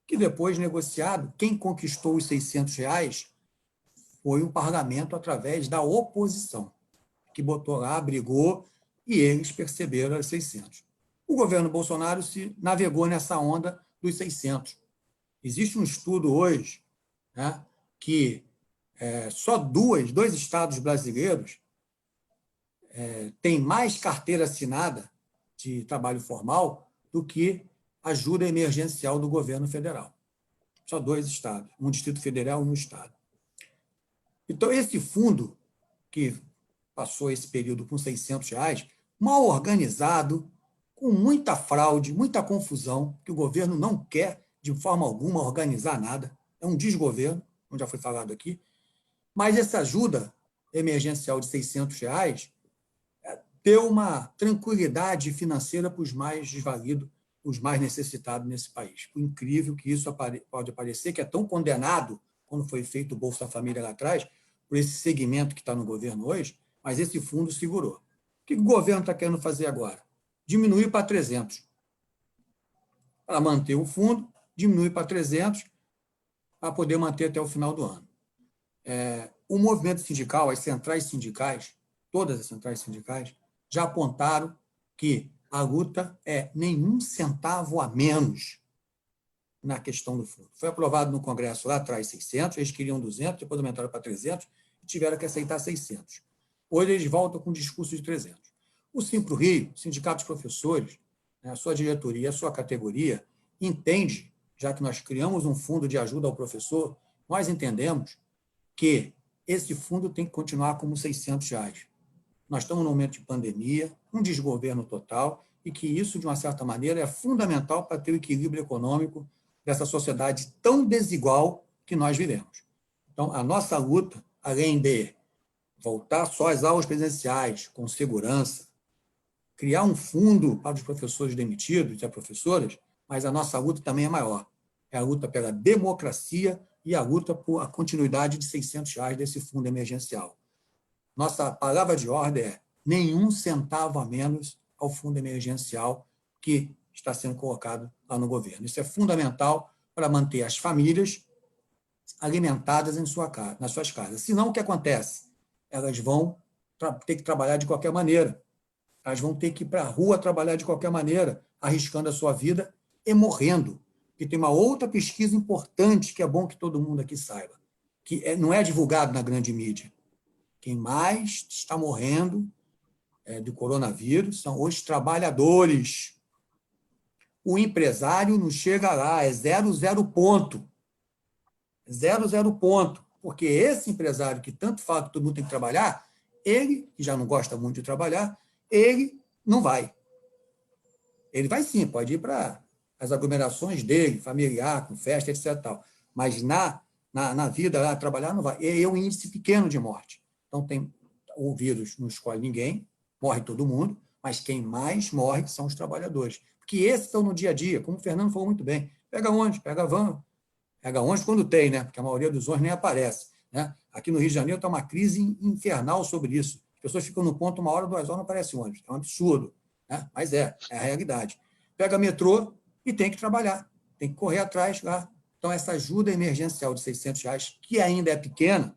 que depois, negociado, quem conquistou os R$600 foi o parlamento através da oposição, que botou lá, brigou, e eles perceberam os 600. O governo Bolsonaro se navegou nessa onda dos 600. Existe um estudo hoje, né, que só dois estados brasileiros têm mais carteira assinada de trabalho formal do que ajuda emergencial do governo federal. Só 2 estados, um Distrito Federal e um estado. Então, esse fundo, que passou esse período com R$600, mal organizado, com muita fraude, muita confusão, que o governo não quer, de forma alguma, organizar nada. É um desgoverno, como já foi falado aqui. Mas essa ajuda emergencial de R$600 deu uma tranquilidade financeira para os mais desvalidos, os mais necessitados nesse país. Por incrível que isso pode parecer, que é tão condenado, quando foi feito o Bolsa Família lá atrás, por esse segmento que está no governo hoje, mas esse fundo segurou. O que o governo está querendo fazer agora? Diminuir para 300. Para manter o fundo, diminuir para 300, para poder manter até o final do ano. O movimento sindical, as centrais sindicais, todas as centrais sindicais, já apontaram que a luta é nenhum centavo a menos na questão do fundo. Foi aprovado no Congresso lá atrás 600, eles queriam 200, depois aumentaram para 300 e tiveram que aceitar 600. Hoje eles voltam com um discurso de 300. O Simpro Rio, o Sindicato dos Professores, a sua diretoria, a sua categoria, entende, já que nós criamos um fundo de ajuda ao professor, nós entendemos que esse fundo tem que continuar como R$600. nós estamos num momento de pandemia, um desgoverno total, e que isso, de uma certa maneira, é fundamental para ter o equilíbrio econômico dessa sociedade tão desigual que nós vivemos. Então, a nossa luta, além de voltar só às aulas presenciais, com segurança, criar um fundo para os professores demitidos e as professoras, mas a nossa luta também é maior. É a luta pela democracia e a luta por a continuidade de R$600 desse fundo emergencial. Nossa palavra de ordem é nenhum centavo a menos ao fundo emergencial que está sendo colocado lá no governo. Isso é fundamental para manter as famílias alimentadas nas suas casas. Senão, o que acontece? Elas vão ter que trabalhar de qualquer maneira. Elas vão ter que ir para a rua trabalhar de qualquer maneira, arriscando a sua vida e morrendo. E tem uma outra pesquisa importante que é bom que todo mundo aqui saiba, que não é divulgado na grande mídia. Quem mais está morrendo do coronavírus são os trabalhadores. O empresário não chega lá, é 0 ponto. 0 ponto. Porque esse empresário que tanto fala que todo mundo tem que trabalhar, ele, que já não gosta muito de trabalhar, ele não vai. Ele vai sim, pode ir para as aglomerações dele, familiar, com festa, etc. Tal. Mas na vida, lá, trabalhar, não vai. É um índice pequeno de morte. Então, o vírus não escolhe ninguém, morre todo mundo, mas quem mais morre são os trabalhadores. Porque esses estão no dia a dia, como o Fernando falou muito bem. Pega ônibus, pega van. Pega ônibus quando tem, né? Porque a maioria dos ônibus nem aparece. Né? Aqui no Rio de Janeiro está uma crise infernal sobre isso. As pessoas ficam no ponto 1 hora, 2 horas, não aparece ônibus. É um absurdo. Né? Mas é a realidade. Pega metrô e tem que trabalhar. Tem que correr atrás lá. Então, essa ajuda emergencial de R$600, que ainda é pequena,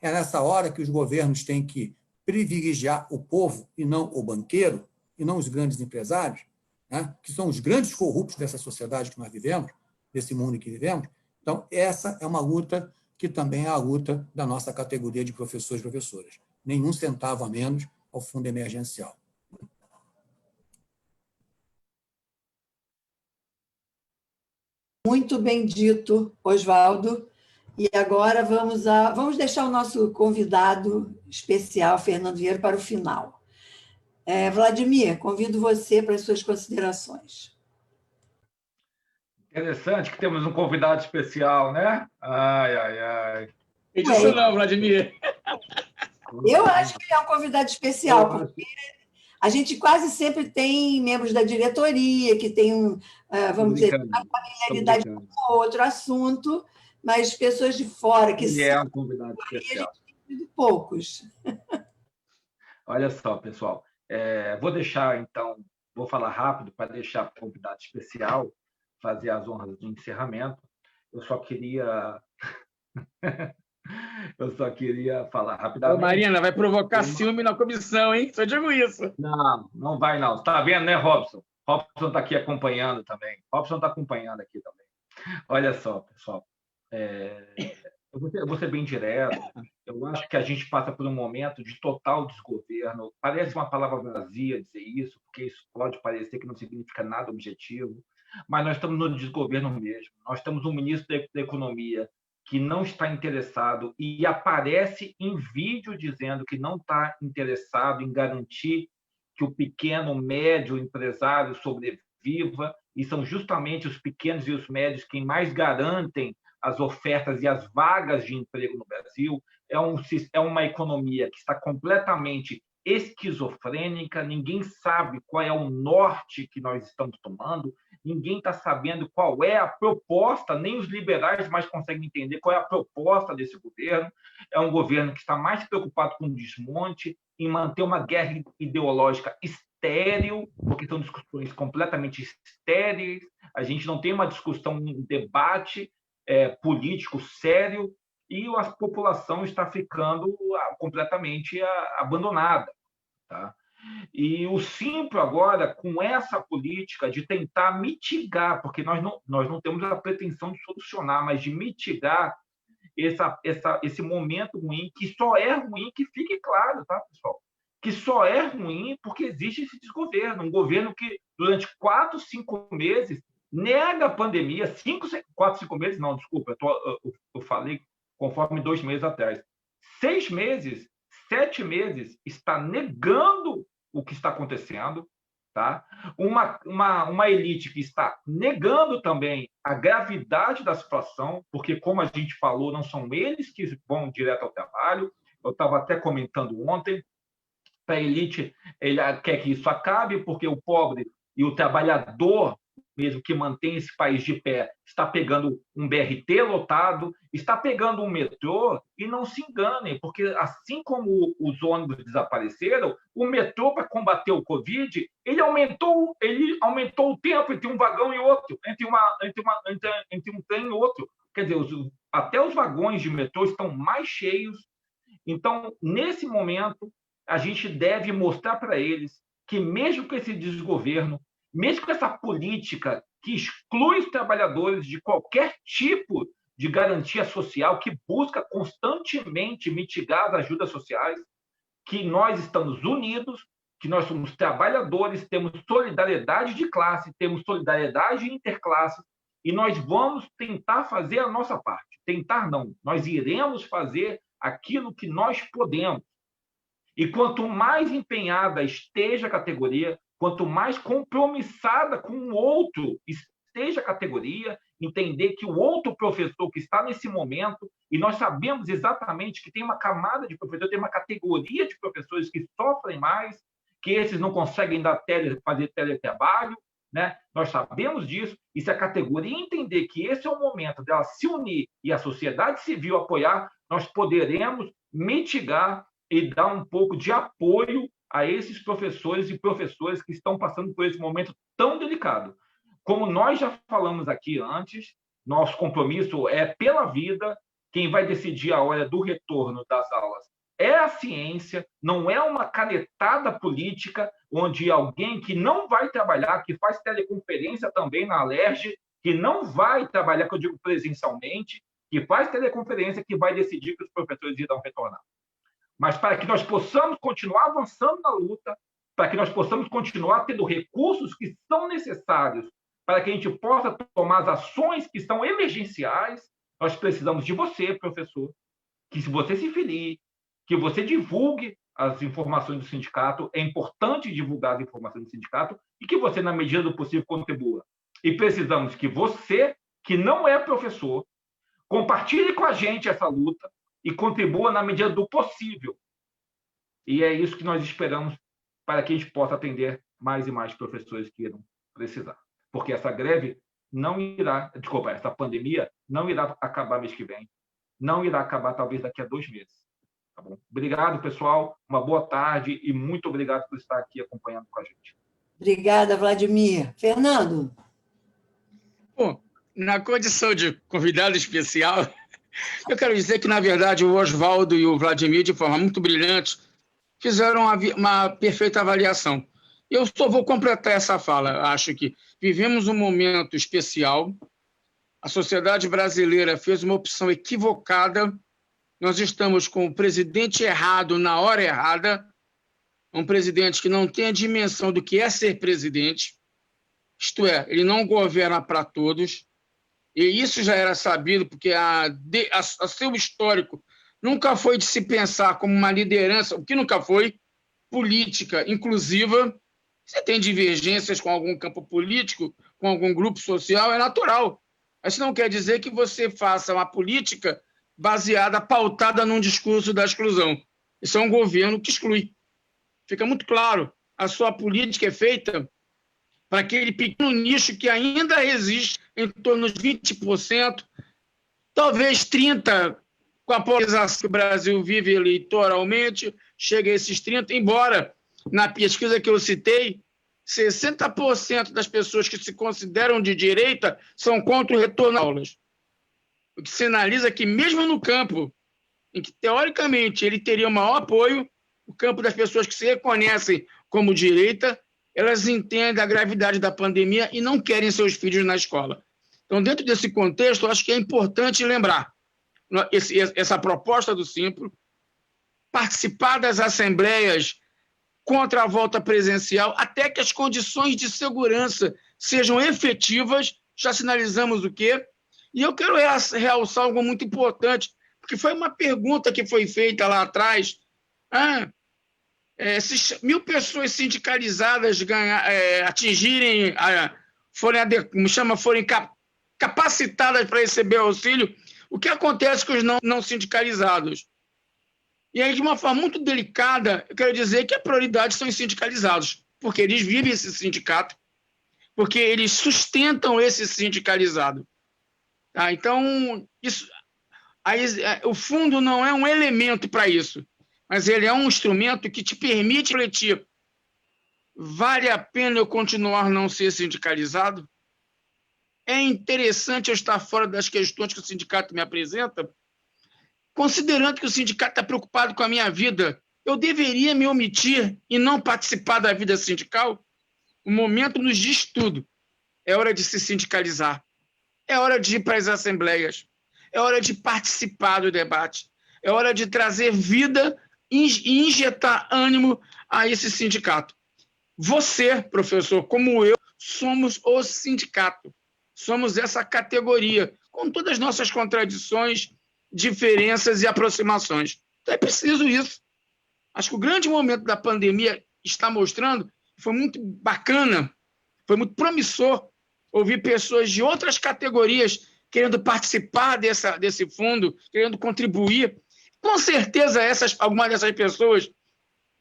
é nessa hora que os governos têm que privilegiar o povo e não o banqueiro, e não os grandes empresários, né? Que são os grandes corruptos dessa sociedade que nós vivemos, desse mundo em que vivemos. Então, essa é uma luta que também é a luta da nossa categoria de professores e professoras. Nenhum centavo a menos ao fundo emergencial. Muito bem dito, Oswaldo. E agora vamos deixar o nosso convidado especial, Fernando Vieira, para o final. Vladimir, convido você para as suas considerações. Interessante que temos um convidado especial, né? Ai, ai, ai. Isso não, Vladimir. Eu acho que ele é um convidado especial, porque a gente quase sempre tem membros da diretoria que têm, vamos dizer, uma familiaridade com outro assunto, mas pessoas de fora que é um convidado especial. A gente tem poucos. Olha só, pessoal. Vou deixar, então, vou falar rápido para deixar o convidado especial fazer as honras do encerramento. Eu só queria falar rapidamente. Ô, Marina, vai provocar ciúme na comissão, hein? Só digo isso. Não, não vai, não. Você está vendo, né, Robson? Robson está aqui acompanhando também. Robson está acompanhando aqui também. Olha só, pessoal. Eu vou ser bem direto. Eu acho que a gente passa por um momento de total desgoverno. Parece uma palavra vazia dizer isso, porque isso pode parecer que não significa nada objetivo, mas nós estamos no desgoverno mesmo. Nós temos um ministro da Economia que não está interessado e aparece em vídeo dizendo que não está interessado em garantir que o pequeno, médio empresário sobreviva, e são justamente os pequenos e os médios quem mais garantem as ofertas e as vagas de emprego no Brasil. É uma economia que está completamente esquizofrênica, ninguém sabe qual é o norte que nós estamos tomando, ninguém está sabendo qual é a proposta, nem os liberais mais conseguem entender qual é a proposta desse governo. É um governo que está mais preocupado com o desmonte, em manter uma guerra ideológica estéril, porque são discussões completamente estéreis, a gente não tem uma discussão, um debate político sério, e a população está ficando completamente abandonada. Tá? E o Simpro agora, com essa política de tentar mitigar, porque nós não temos a pretensão de solucionar, mas de mitigar esse momento ruim, que só é ruim, que fique claro, tá, pessoal? Que só é ruim porque existe esse desgoverno, um governo que durante 4, 5 meses nega a pandemia, 4, 5 meses, não, desculpa, eu falei conforme 2 meses atrás. 6 meses 7 meses está negando o que está acontecendo, tá? Uma elite que está negando também a gravidade da situação, porque, como a gente falou, não são eles que vão direto ao trabalho. Eu estava até comentando ontem, a elite ele quer que isso acabe, porque o pobre e o trabalhador, mesmo que mantém esse país de pé, está pegando um BRT lotado, está pegando um metrô, e não se enganem, porque assim como os ônibus desapareceram, o metrô, para combater o Covid, ele aumentou o tempo entre um vagão e outro, entre um trem e outro. Quer dizer, até os vagões de metrô estão mais cheios. Então, nesse momento, a gente deve mostrar para eles que, mesmo com esse desgoverno, mesmo com essa política que exclui os trabalhadores de qualquer tipo de garantia social, que busca constantemente mitigar as ajudas sociais, que nós estamos unidos, que nós somos trabalhadores, temos solidariedade de classe, temos solidariedade interclasse, e nós vamos tentar fazer a nossa parte. Tentar não, nós iremos fazer aquilo que nós podemos. E quanto mais empenhada esteja a categoria, quanto mais compromissada com o outro esteja a categoria, entender que o outro professor que está nesse momento, e nós sabemos exatamente que tem uma camada de professores, tem uma categoria de professores que sofrem mais, que esses não conseguem fazer teletrabalho, né? Nós sabemos disso, e se a categoria entender que esse é o momento dela se unir e a sociedade civil apoiar, nós poderemos mitigar e dar um pouco de apoio a esses professores e professoras que estão passando por esse momento tão delicado. Como nós já falamos aqui antes, nosso compromisso é pela vida. Quem vai decidir a hora do retorno das aulas é a ciência, não é uma canetada política, onde alguém que não vai trabalhar, que faz teleconferência também na Alerj, que não vai trabalhar, que eu digo presencialmente, que faz teleconferência, que vai decidir que os professores irão retornar. Mas para que nós possamos continuar avançando na luta, para que nós possamos continuar tendo recursos que são necessários para que a gente possa tomar as ações que são emergenciais, nós precisamos de você, professor, que se você se filie, que você divulgue as informações do sindicato, é importante divulgar as informações do sindicato, e que você, na medida do possível, contribua. E precisamos que você, que não é professor, compartilhe com a gente essa luta, e contribua na medida do possível. E é isso que nós esperamos para que a gente possa atender mais e mais professores que irão precisar. Porque essa greve não irá... Desculpa, essa pandemia não irá acabar mês que vem. Não irá acabar, talvez, daqui a 2 meses. Tá bom? Obrigado, pessoal. Uma boa tarde e muito obrigado por estar aqui acompanhando com a gente. Obrigada, Vladimir. Fernando? Bom, na condição de convidado especial... Eu quero dizer que, na verdade, o Oswaldo e o Vladimir, de forma muito brilhante, fizeram uma perfeita avaliação. Eu só vou completar essa fala. Acho que vivemos um momento especial, a sociedade brasileira fez uma opção equivocada, nós estamos com o presidente errado na hora errada, um presidente que não tem a dimensão do que é ser presidente, isto é, ele não governa para todos. E isso já era sabido, porque a seu histórico nunca foi de se pensar como uma liderança, o que nunca foi, política inclusiva. Você tem divergências com algum campo político, com algum grupo social, é natural. Mas isso não quer dizer que você faça uma política baseada, pautada num discurso da exclusão. Isso é um governo que exclui. Fica muito claro, a sua política é feita para aquele pequeno nicho que ainda resiste em torno dos 20%, talvez 30%, com a polarização que o Brasil vive eleitoralmente, chega a esses 30%, embora, na pesquisa que eu citei, 60% das pessoas que se consideram de direita são contra o retorno às aulas. O que sinaliza que, mesmo no campo em que, teoricamente, ele teria o maior apoio, o campo das pessoas que se reconhecem como direita, elas entendem a gravidade da pandemia e não querem seus filhos na escola. Então, dentro desse contexto, eu acho que é importante lembrar essa proposta do Simpro, participar das assembleias contra a volta presencial, até que as condições de segurança sejam efetivas. Já sinalizamos o quê? E eu quero realçar algo muito importante, porque foi uma pergunta que foi feita lá atrás, Se 1.000 pessoas sindicalizadas atingirem, forem capacitadas para receber auxílio, o que acontece com os não sindicalizados? E aí, de uma forma muito delicada, eu quero dizer que a prioridade são os sindicalizados, porque eles vivem esse sindicato, porque eles sustentam esse sindicalizado. Tá? Então, o fundo não é um elemento para isso, mas ele é um instrumento que te permite refletir: vale a pena eu continuar não ser sindicalizado? É interessante eu estar fora das questões que o sindicato me apresenta? Considerando que o sindicato está preocupado com a minha vida, eu deveria me omitir e não participar da vida sindical? O momento nos diz tudo. É hora de se sindicalizar. É hora de ir para as assembleias. É hora de participar do debate. É hora de trazer vida e injetar ânimo a esse sindicato. Você, professor, como eu, somos o sindicato. Somos essa categoria, com todas as nossas contradições, diferenças e aproximações. Então é preciso isso. Acho que o grande momento da pandemia está mostrando, foi muito bacana, foi muito promissor ouvir pessoas de outras categorias querendo participar desse fundo, querendo contribuir. Com certeza, algumas dessas pessoas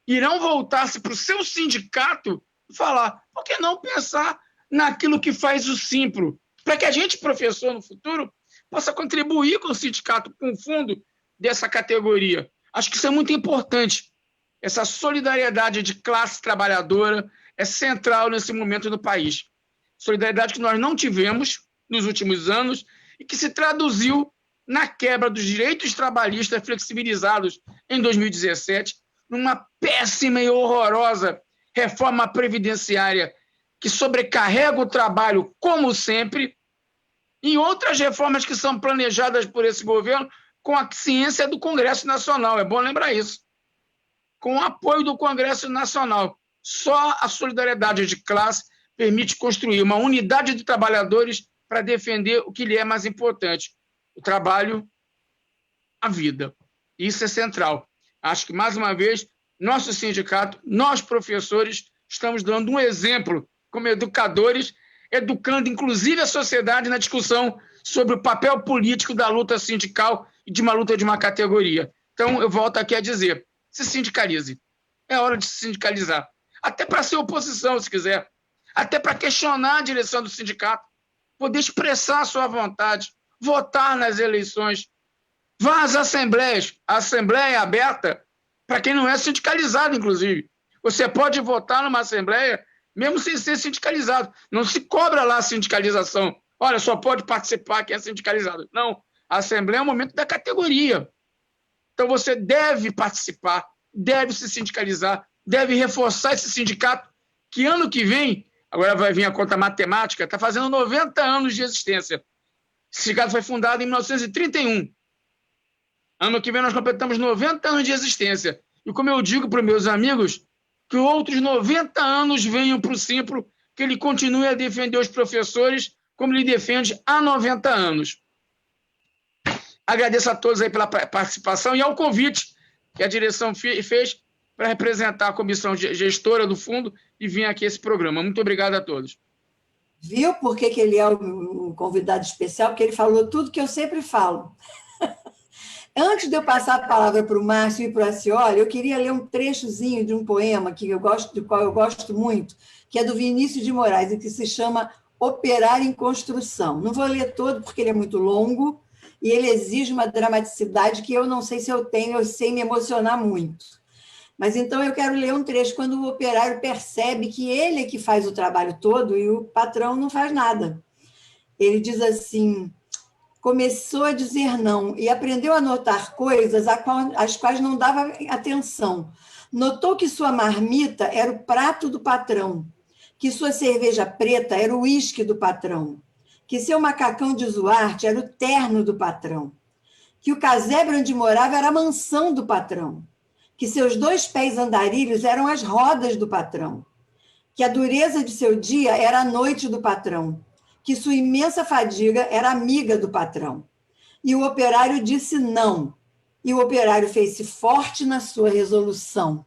irão voltar-se para o seu sindicato e falar: por que não pensar naquilo que faz o Simpro? Para que a gente, professor, no futuro, possa contribuir com o sindicato, com o fundo dessa categoria. Acho que isso é muito importante. Essa solidariedade de classe trabalhadora é central nesse momento no país. Solidariedade que nós não tivemos nos últimos anos e que se traduziu na quebra dos direitos trabalhistas flexibilizados em 2017, numa péssima e horrorosa reforma previdenciária que sobrecarrega o trabalho, como sempre, e outras reformas que são planejadas por esse governo com a ciência do Congresso Nacional. É bom lembrar isso. Com o apoio do Congresso Nacional. Só a solidariedade de classe permite construir uma unidade de trabalhadores para defender o que lhe é mais importante: o trabalho, a vida. Isso é central. Acho que, mais uma vez, nosso sindicato, nós, professores, estamos dando um exemplo como educadores, educando inclusive a sociedade na discussão sobre o papel político da luta sindical e de uma luta de uma categoria. Então, eu volto aqui a dizer: se sindicalize. É hora de se sindicalizar. Até para ser oposição, se quiser. Até para questionar a direção do sindicato. Poder expressar a sua vontade. Votar nas eleições. Vá às assembleias. A assembleia é aberta para quem não é sindicalizado, inclusive. Você pode votar numa assembleia mesmo sem ser sindicalizado. Não se cobra lá a sindicalização. Olha, só pode participar quem é sindicalizado. Não. A assembleia é o momento da categoria. Então, você deve participar, deve se sindicalizar, deve reforçar esse sindicato, que ano que vem, agora vai vir a conta matemática, está fazendo 90 anos de existência. Esse sindicato foi fundado em 1931. Ano que vem nós completamos 90 anos de existência. E como eu digo para os meus amigos, que outros 90 anos venham para o Simpro, que ele continue a defender os professores como ele defende há 90 anos. Agradeço a todos aí pela participação e ao convite que a direção fez para representar a comissão gestora do fundo e vir aqui a esse programa. Muito obrigado a todos. Viu por que ele é o convidado especial? Porque ele falou tudo que eu sempre falo. Antes de eu passar a palavra para o Márcio e para o Acioli, eu queria ler um trechozinho de um poema do qual eu gosto muito, que é do Vinícius de Moraes, e que se chama Operar em Construção. Não vou ler todo, porque ele é muito longo, e ele exige uma dramaticidade que eu não sei se eu tenho, eu sei me emocionar muito. Mas então eu quero ler um trecho quando o operário percebe que ele é que faz o trabalho todo e o patrão não faz nada. Ele diz assim: começou a dizer não e aprendeu a notar coisas às quais não dava atenção. Notou que sua marmita era o prato do patrão, que sua cerveja preta era o uísque do patrão, que seu macacão de Zuarte era o terno do patrão, que o casebre onde morava era a mansão do patrão, que seus 2 pés andarilhos eram as rodas do patrão, que a dureza de seu dia era a noite do patrão, que sua imensa fadiga era amiga do patrão. E o operário disse não. E o operário fez-se forte na sua resolução.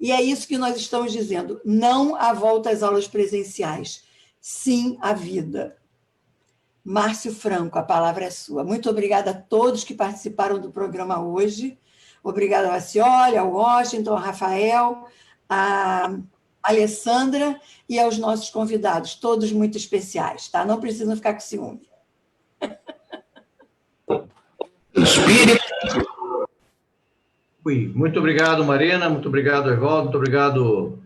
E é isso que nós estamos dizendo. Não à volta às aulas presenciais. Sim à vida. Márcio Franco, a palavra é sua. Muito obrigada a todos que participaram do programa hoje. Obrigada ao Acioli, ao Washington, ao Rafael, a Alessandra e aos nossos convidados, todos muito especiais, tá? Não precisam ficar com ciúme. Muito obrigado, Marina, muito obrigado, Evaldo, muito obrigado,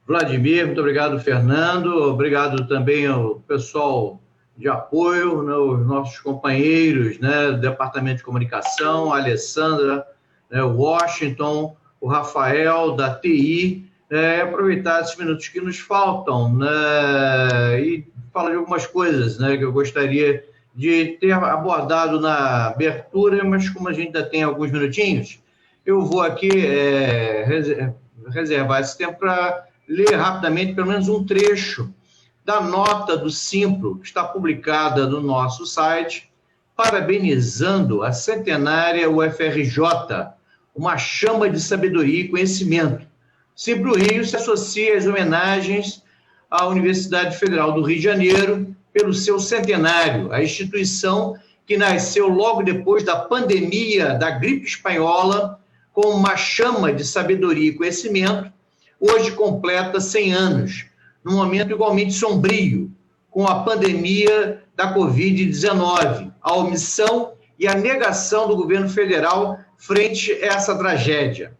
Vladimir, muito obrigado, Fernando, obrigado também ao pessoal de apoio, né, os nossos companheiros, né, do Departamento de Comunicação, a Alessandra, né, o Washington, o Rafael, da TI, aproveitar esses minutos que nos faltam, né, e falar de algumas coisas, né, que eu gostaria de ter abordado na abertura, mas como a gente ainda tem alguns minutinhos, eu vou aqui reservar esse tempo para ler rapidamente pelo menos um trecho da nota do Simpro, que está publicada no nosso site, parabenizando a centenária UFRJ, uma chama de sabedoria e conhecimento. Simpro Rio se associa às homenagens à Universidade Federal do Rio de Janeiro pelo seu centenário, a instituição que nasceu logo depois da pandemia da gripe espanhola, com uma chama de sabedoria e conhecimento, hoje completa 100 anos, num momento igualmente sombrio, com a pandemia da Covid-19, a omissão e a negação do governo federal frente a essa tragédia.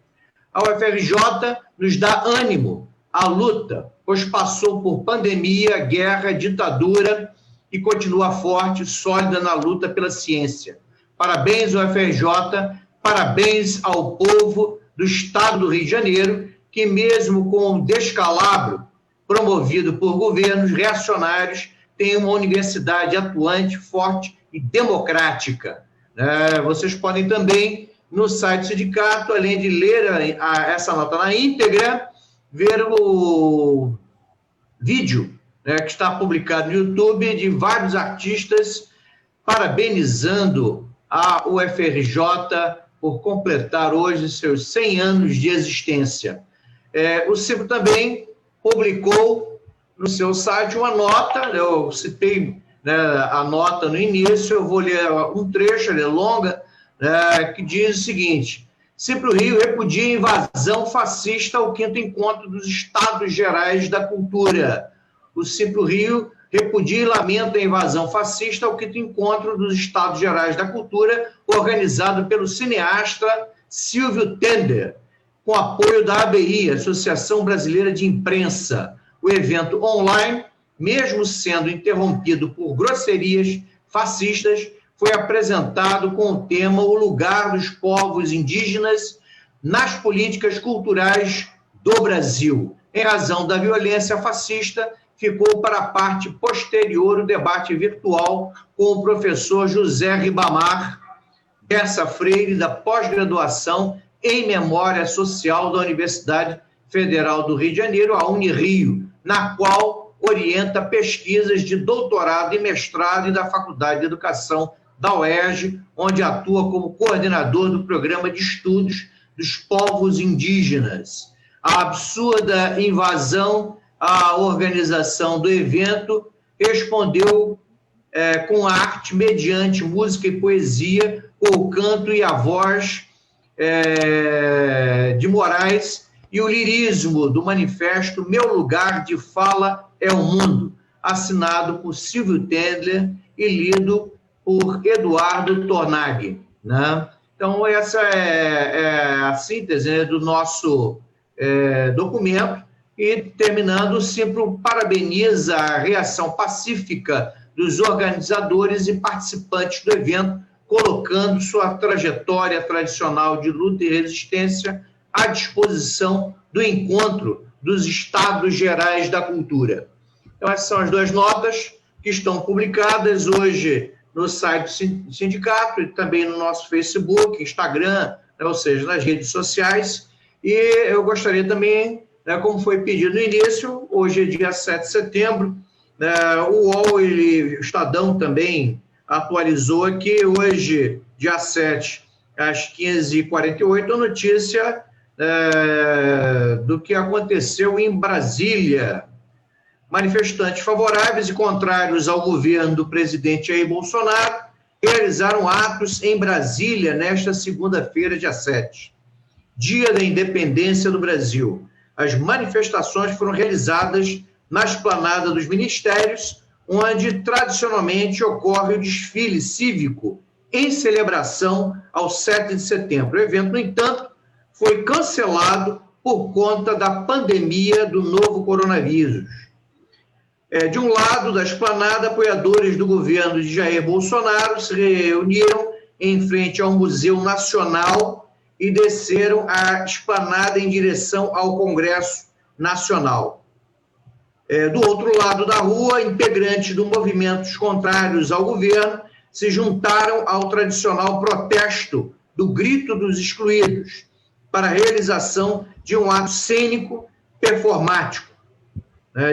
A UFRJ nos dá ânimo à luta, pois passou por pandemia, guerra, ditadura e continua forte e sólida na luta pela ciência. Parabéns, UFRJ, parabéns ao povo do Estado do Rio de Janeiro, que mesmo com o descalabro promovido por governos reacionários, tem uma universidade atuante, forte e democrática. Vocês podem também, no site do sindicato, além de ler essa nota na íntegra, ver o vídeo, né, que está publicado no YouTube, de vários artistas parabenizando a UFRJ por completar hoje seus 100 anos de existência. O Simpro também publicou no seu site uma nota, eu citei, né, a nota no início, eu vou ler um trecho, ela é longa, que diz o seguinte: Simpro Rio repudia a invasão fascista ao 5º Encontro dos Estados Gerais da Cultura. O Simpro Rio repudia e lamenta a invasão fascista ao 5º Encontro dos Estados Gerais da Cultura, organizado pelo cineasta Silvio Tender, com apoio da ABI, Associação Brasileira de Imprensa. O evento online, mesmo sendo interrompido por grosserias fascistas, foi apresentado com o tema O Lugar dos Povos Indígenas nas Políticas Culturais do Brasil. Em razão da violência fascista, ficou para a parte posterior o debate virtual com o professor José Ribamar Bessa Freire, da pós-graduação em Memória Social da Universidade Federal do Rio de Janeiro, a Unirio, na qual orienta pesquisas de doutorado e mestrado e da Faculdade de Educação da UERJ, onde atua como coordenador do Programa de Estudos dos Povos Indígenas. A absurda invasão à organização do evento respondeu com arte, mediante música e poesia, com o canto e a voz de Moraes e o lirismo do manifesto Meu Lugar de Fala é o Mundo, assinado por Silvio Tendler e lido por Eduardo Tornag, né? Então, essa é a síntese, né, do nosso documento. E, terminando, sempre parabeniza a reação pacífica dos organizadores e participantes do evento, colocando sua trajetória tradicional de luta e resistência à disposição do encontro dos Estados Gerais da Cultura. Então, essas são as duas notas que estão publicadas hoje no site do sindicato e também no nosso Facebook, Instagram, né, ou seja, nas redes sociais. E eu gostaria também, né, como foi pedido no início, hoje é dia 7 de setembro, o UOL e o Estadão também atualizou aqui, hoje, dia 7, às 15h48, a notícia do que aconteceu em Brasília. Manifestantes favoráveis e contrários ao governo do presidente Jair Bolsonaro realizaram atos em Brasília nesta segunda-feira, dia 7, dia da independência do Brasil. As manifestações foram realizadas na esplanada dos ministérios, onde tradicionalmente ocorre o desfile cívico em celebração ao 7 de setembro. O evento, no entanto, foi cancelado por conta da pandemia do novo coronavírus. De um lado da esplanada, apoiadores do governo de Jair Bolsonaro se reuniram em frente ao Museu Nacional e desceram a esplanada em direção ao Congresso Nacional. Do outro lado da rua, integrantes dos movimentos contrários ao governo se juntaram ao tradicional protesto do Grito dos Excluídos para a realização de um ato cênico performático.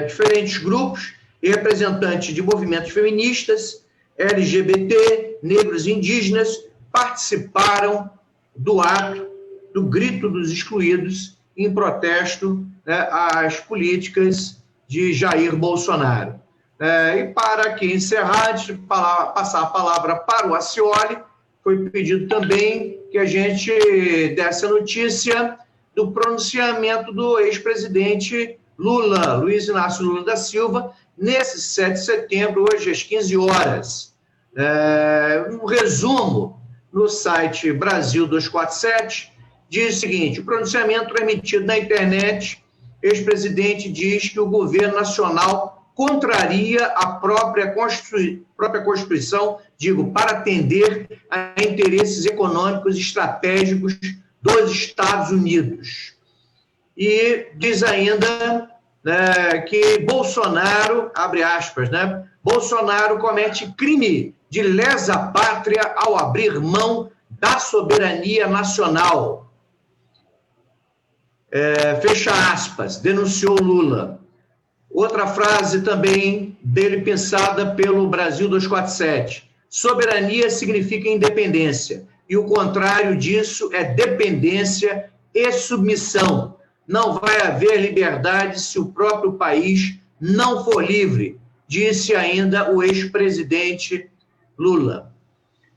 Diferentes grupos e representantes de movimentos feministas, LGBT, negros e indígenas participaram do ato do Grito dos Excluídos em protesto às políticas de Jair Bolsonaro. E para aqui encerrar, antes de passar a palavra para o Acioli, foi pedido também que a gente desse a notícia do pronunciamento do ex-presidente Lula, Luiz Inácio Lula da Silva, nesse 7 de setembro, hoje às 15 horas. Um resumo no site Brasil 247 diz o seguinte: o pronunciamento emitido na internet, ex-presidente diz que o governo nacional contraria a própria Constituição, para atender a interesses econômicos e estratégicos dos Estados Unidos. E diz ainda que Bolsonaro, abre aspas, Bolsonaro comete crime de lesa pátria ao abrir mão da soberania nacional. Fecha aspas, denunciou Lula. Outra frase também dele pensada pelo Brasil 247. Soberania significa independência, e o contrário disso é dependência e submissão. Não vai haver liberdade se o próprio país não for livre, disse ainda o ex-presidente Lula.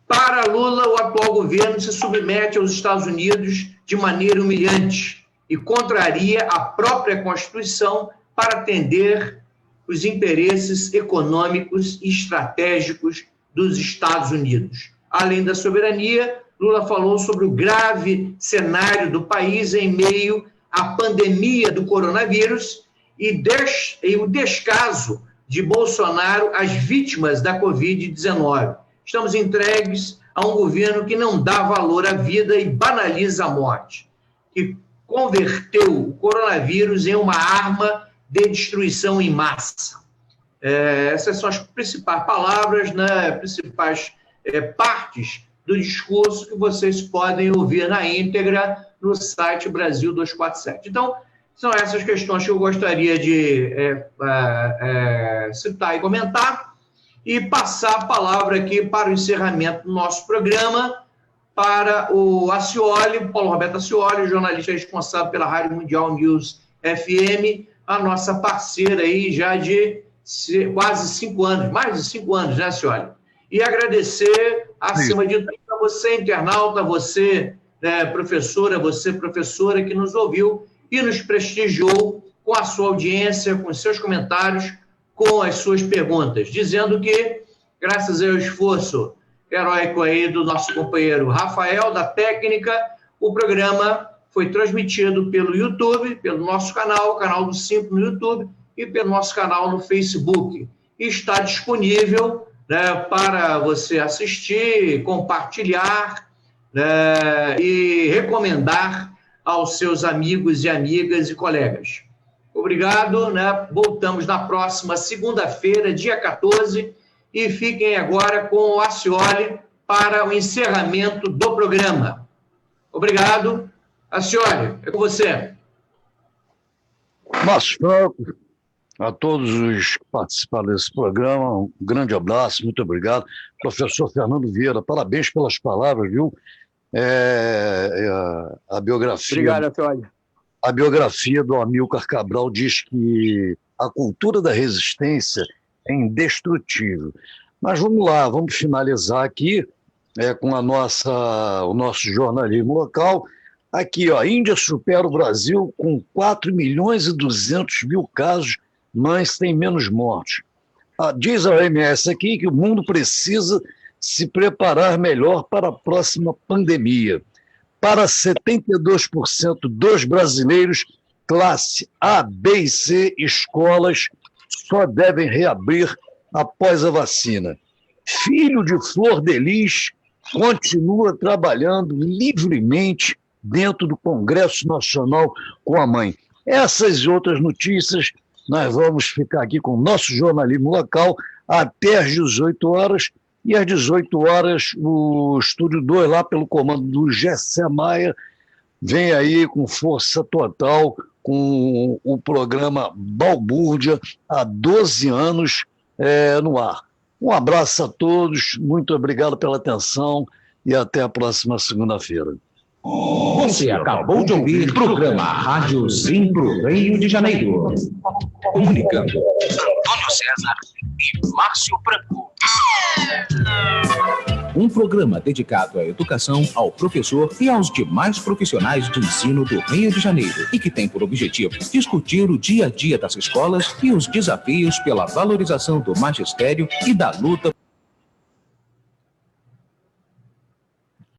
Para Lula, o atual governo se submete aos Estados Unidos de maneira humilhante e contraria a própria Constituição para atender os interesses econômicos e estratégicos dos Estados Unidos. Além da soberania, Lula falou sobre o grave cenário do país em meio à pandemia do coronavírus e o descaso de Bolsonaro às vítimas da Covid-19. Estamos entregues a um governo que não dá valor à vida e banaliza a morte, que converteu o coronavírus em uma arma de destruição em massa. Essas são as principais palavras, principais partes do discurso que vocês podem ouvir na íntegra no site Brasil 247. Então, são essas questões que eu gostaria de citar e comentar, e passar a palavra aqui para o encerramento do nosso programa para o Acioli, Paulo Roberto Acioli, jornalista responsável pela Rádio Mundial News FM, a nossa parceira aí já de quase 5 anos, mais de 5 anos, né, Acioli? E agradecer, acima de tudo, a você, internauta, você, professora, que nos ouviu e nos prestigiou com a sua audiência, com os seus comentários, com as suas perguntas, dizendo que, graças ao esforço heróico aí do nosso companheiro Rafael, da técnica, o programa foi transmitido pelo YouTube, pelo nosso canal, o canal do Simpro no YouTube, e pelo nosso canal no Facebook. E está disponível para você assistir, compartilhar e recomendar aos seus amigos e amigas e colegas. Obrigado, voltamos na próxima segunda-feira, dia 14, e fiquem agora com o Acioli para o encerramento do programa. Obrigado. Acioli, é com você. Márcio Franco, a todos os que participaram desse programa, um grande abraço, muito obrigado. Professor Fernando Vieira, parabéns pelas palavras, viu? A biografia. Obrigado, Antônio. A biografia do Amílcar Cabral diz que a cultura da resistência é indestrutível. Mas vamos lá, vamos finalizar aqui com o nosso jornalismo local. Aqui, ó, a Índia supera o Brasil com 4.200.000 casos, mas tem menos mortes. Diz a OMS aqui que o mundo precisa se preparar melhor para a próxima pandemia. Para 72% dos brasileiros, classe A, B e C, escolas só devem reabrir após a vacina. Filho de Flor de Lis continua trabalhando livremente dentro do Congresso Nacional com a mãe. Essas e outras notícias, nós vamos ficar aqui com o nosso jornalismo local até às 18 horas. E às 18 horas, o Estúdio 2, lá pelo comando do Gessé Maia, vem aí com força total com o programa Balbúrdia, há 12 anos no ar. Um abraço a todos, muito obrigado pela atenção e até a próxima segunda-feira. Você acabou de ouvir o programa Rádio Simpro Rio de Janeiro. Comunicando Antônio César e Márcio Franco. Um programa dedicado à educação, ao professor e aos demais profissionais de ensino do Rio de Janeiro e que tem por objetivo discutir o dia a dia das escolas e os desafios pela valorização do magistério e da luta